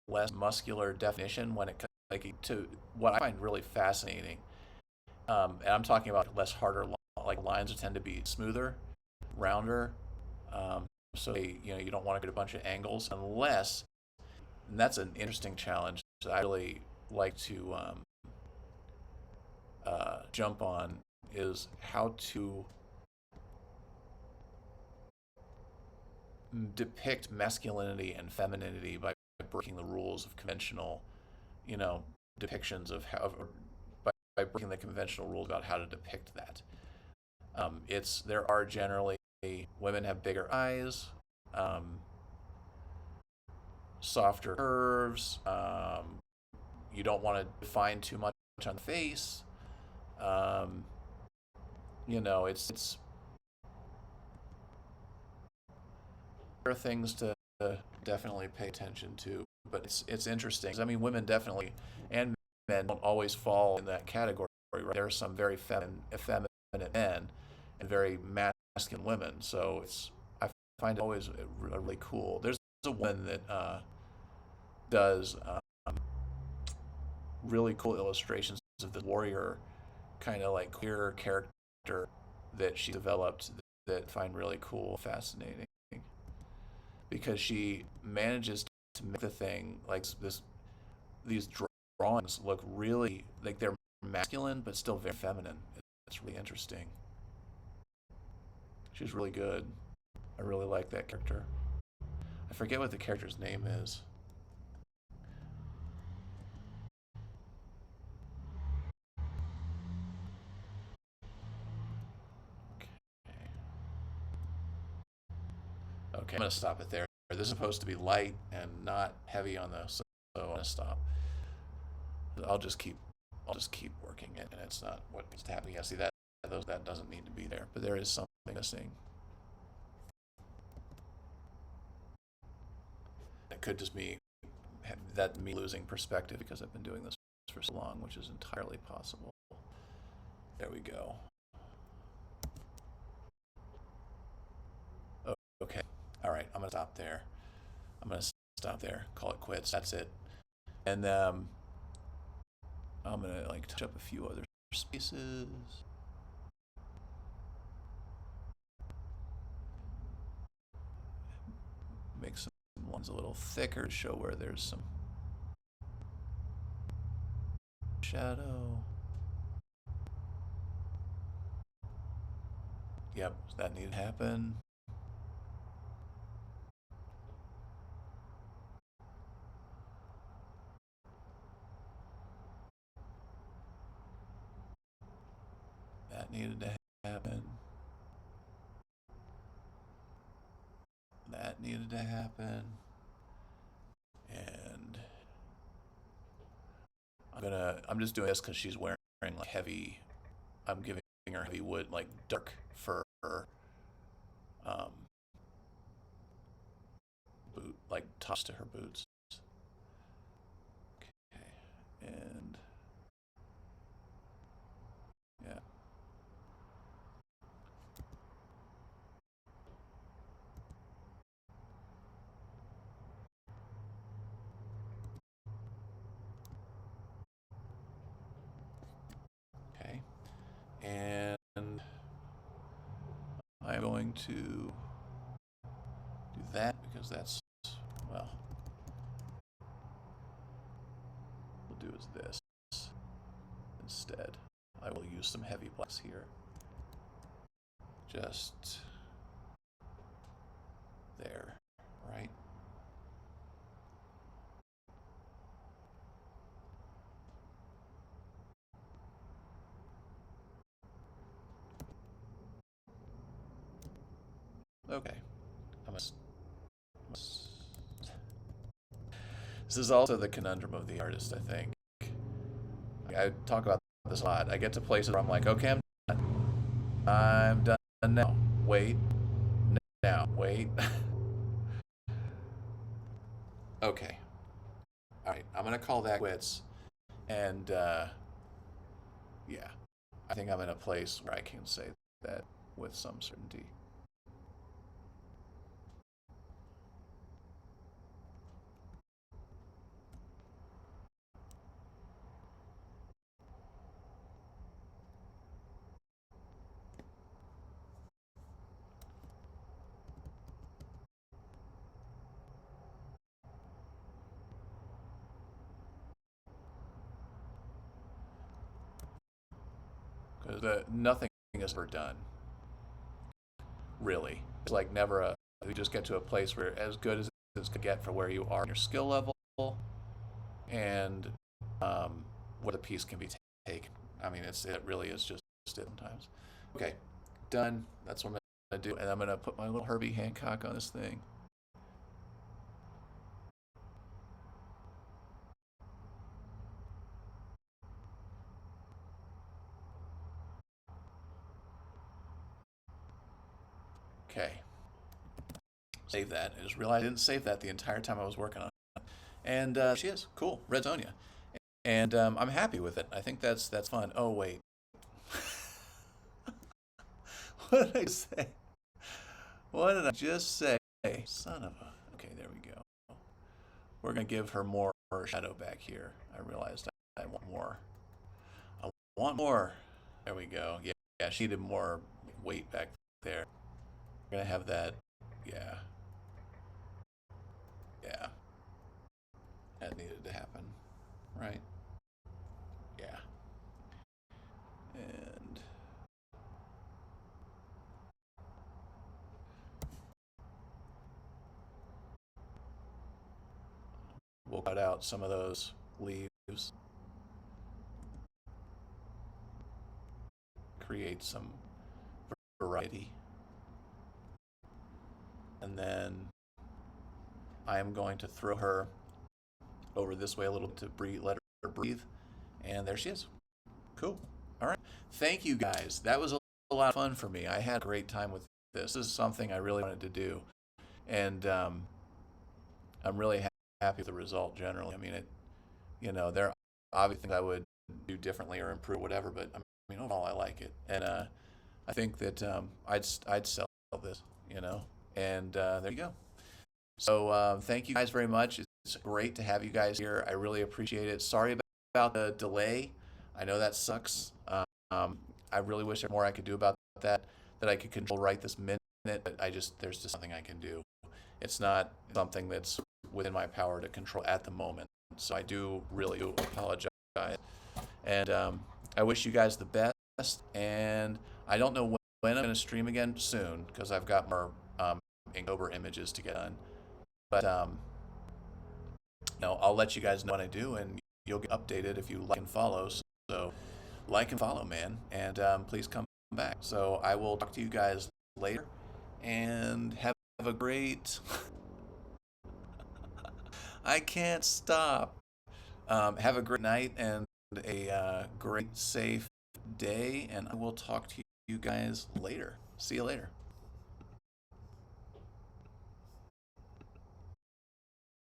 less muscular definition when it comes like to what I find really fascinating. And I'm talking about less harder, like lines tend to be smoother, rounder. Um, so you don't want to get a bunch of angles unless, and that's an interesting challenge that I really like to jump on, is how to depict masculinity and femininity by breaking the rules of conventional, you know, depictions of how, by breaking the conventional rules about how to depict that. It's there are generally women have bigger eyes, um, softer curves. You don't want to define too much on the face. Um, it's there are things to definitely pay attention to, but it's interesting. I mean, women definitely and men don't always fall in that category. Right? There are some very effeminate men and very masculine women. So I find it always really cool. There's a woman that does really cool illustrations of the warrior kind of like queer character that she developed that I find really cool, fascinating, because she manages to make the thing like these drawings look really like they're masculine but still very feminine. It's really interesting. She's really good. I really like that character. I forget what the character's name is. Okay. Okay, I'm gonna stop it there. This is supposed to be light and not heavy on the, so I'm gonna stop. I'll just keep, I'll just keep working it, and it's not what's happening. I see that doesn't need to be there, but there is something missing. could just be that me losing perspective because I've been doing this for so long, which is entirely possible. There we go. Oh, okay. All right. I'm gonna stop there. I'm gonna stop there. Call it quits. That's it. And I'm gonna like touch up a few other spaces. Make some ones a little thicker to show where there's some shadow. Yep, that needed to happen. That needed to happen. That needed to happen. And I'm just doing this because she's wearing like heavy, I'm giving her heavy wood, like dark fur, um, boot, like tops to her boots. Okay, and yeah. Okay, and I'm going to do that because that's, well, we'll do is this instead. I will use some heavy blacks here. Just there, right? Okay. This is also the conundrum of the artist, I think. I talk about this a lot. I get to places where I'm like, okay, I'm done. I'm done now. Wait. Now. Wait. Okay. All right. I'm going to call that quits. And yeah, I think I'm in a place where I can say that with some certainty. Because nothing is ever done, really. It's like never a. You just get to a place where as good as it's going to get for where you are in your skill level, and where the piece can be taken. I mean, it really is just it sometimes. Okay, done. That's what I'm gonna do, and I'm gonna put my little Herbie Hancock on this thing. Okay, save that. I just realized I didn't save that the entire time I was working on it. And she is cool, Red Sonja, and I'm happy with it. I think that's fun. Oh wait, what did I say? What did I just say? Son of a. Okay, there we go. We're gonna give her more shadow back here. I realized I want more. I want more. There we go. Yeah, yeah. She needed more weight back there. We're gonna have that. Yeah, yeah. That needed to happen, right? Yeah. And we'll cut out some of those leaves. Create some variety. And then I am going to throw her over this way a little to breathe, let her breathe. And there she is. Cool. All right. Thank you guys. That was a lot of fun for me. I had a great time with this. This is something I really wanted to do. And I'm really happy with the result generally. I mean, there are obviously things I would do differently or improve, whatever, but I mean, overall, I like it. And I think that I'd sell this, and there you go. So thank you guys very much. It's great to have you guys here. I really appreciate it. Sorry about the delay. I know that sucks. I really wish there were more I could do about that I could control right this minute, but there's just something I can do. It's not something that's within my power to control at the moment. So I do really apologize. And I wish you guys the best. And I don't know when I'm going to stream again soon because I've got more Inktober images to get done. But I'll let you guys know when I do, and you'll get updated if you like and follow. So like and follow, man, and please come back. So I will talk to you guys later, and have a great. I can't stop. Have a great night and a great safe day, and I will talk to you guys later. See you later.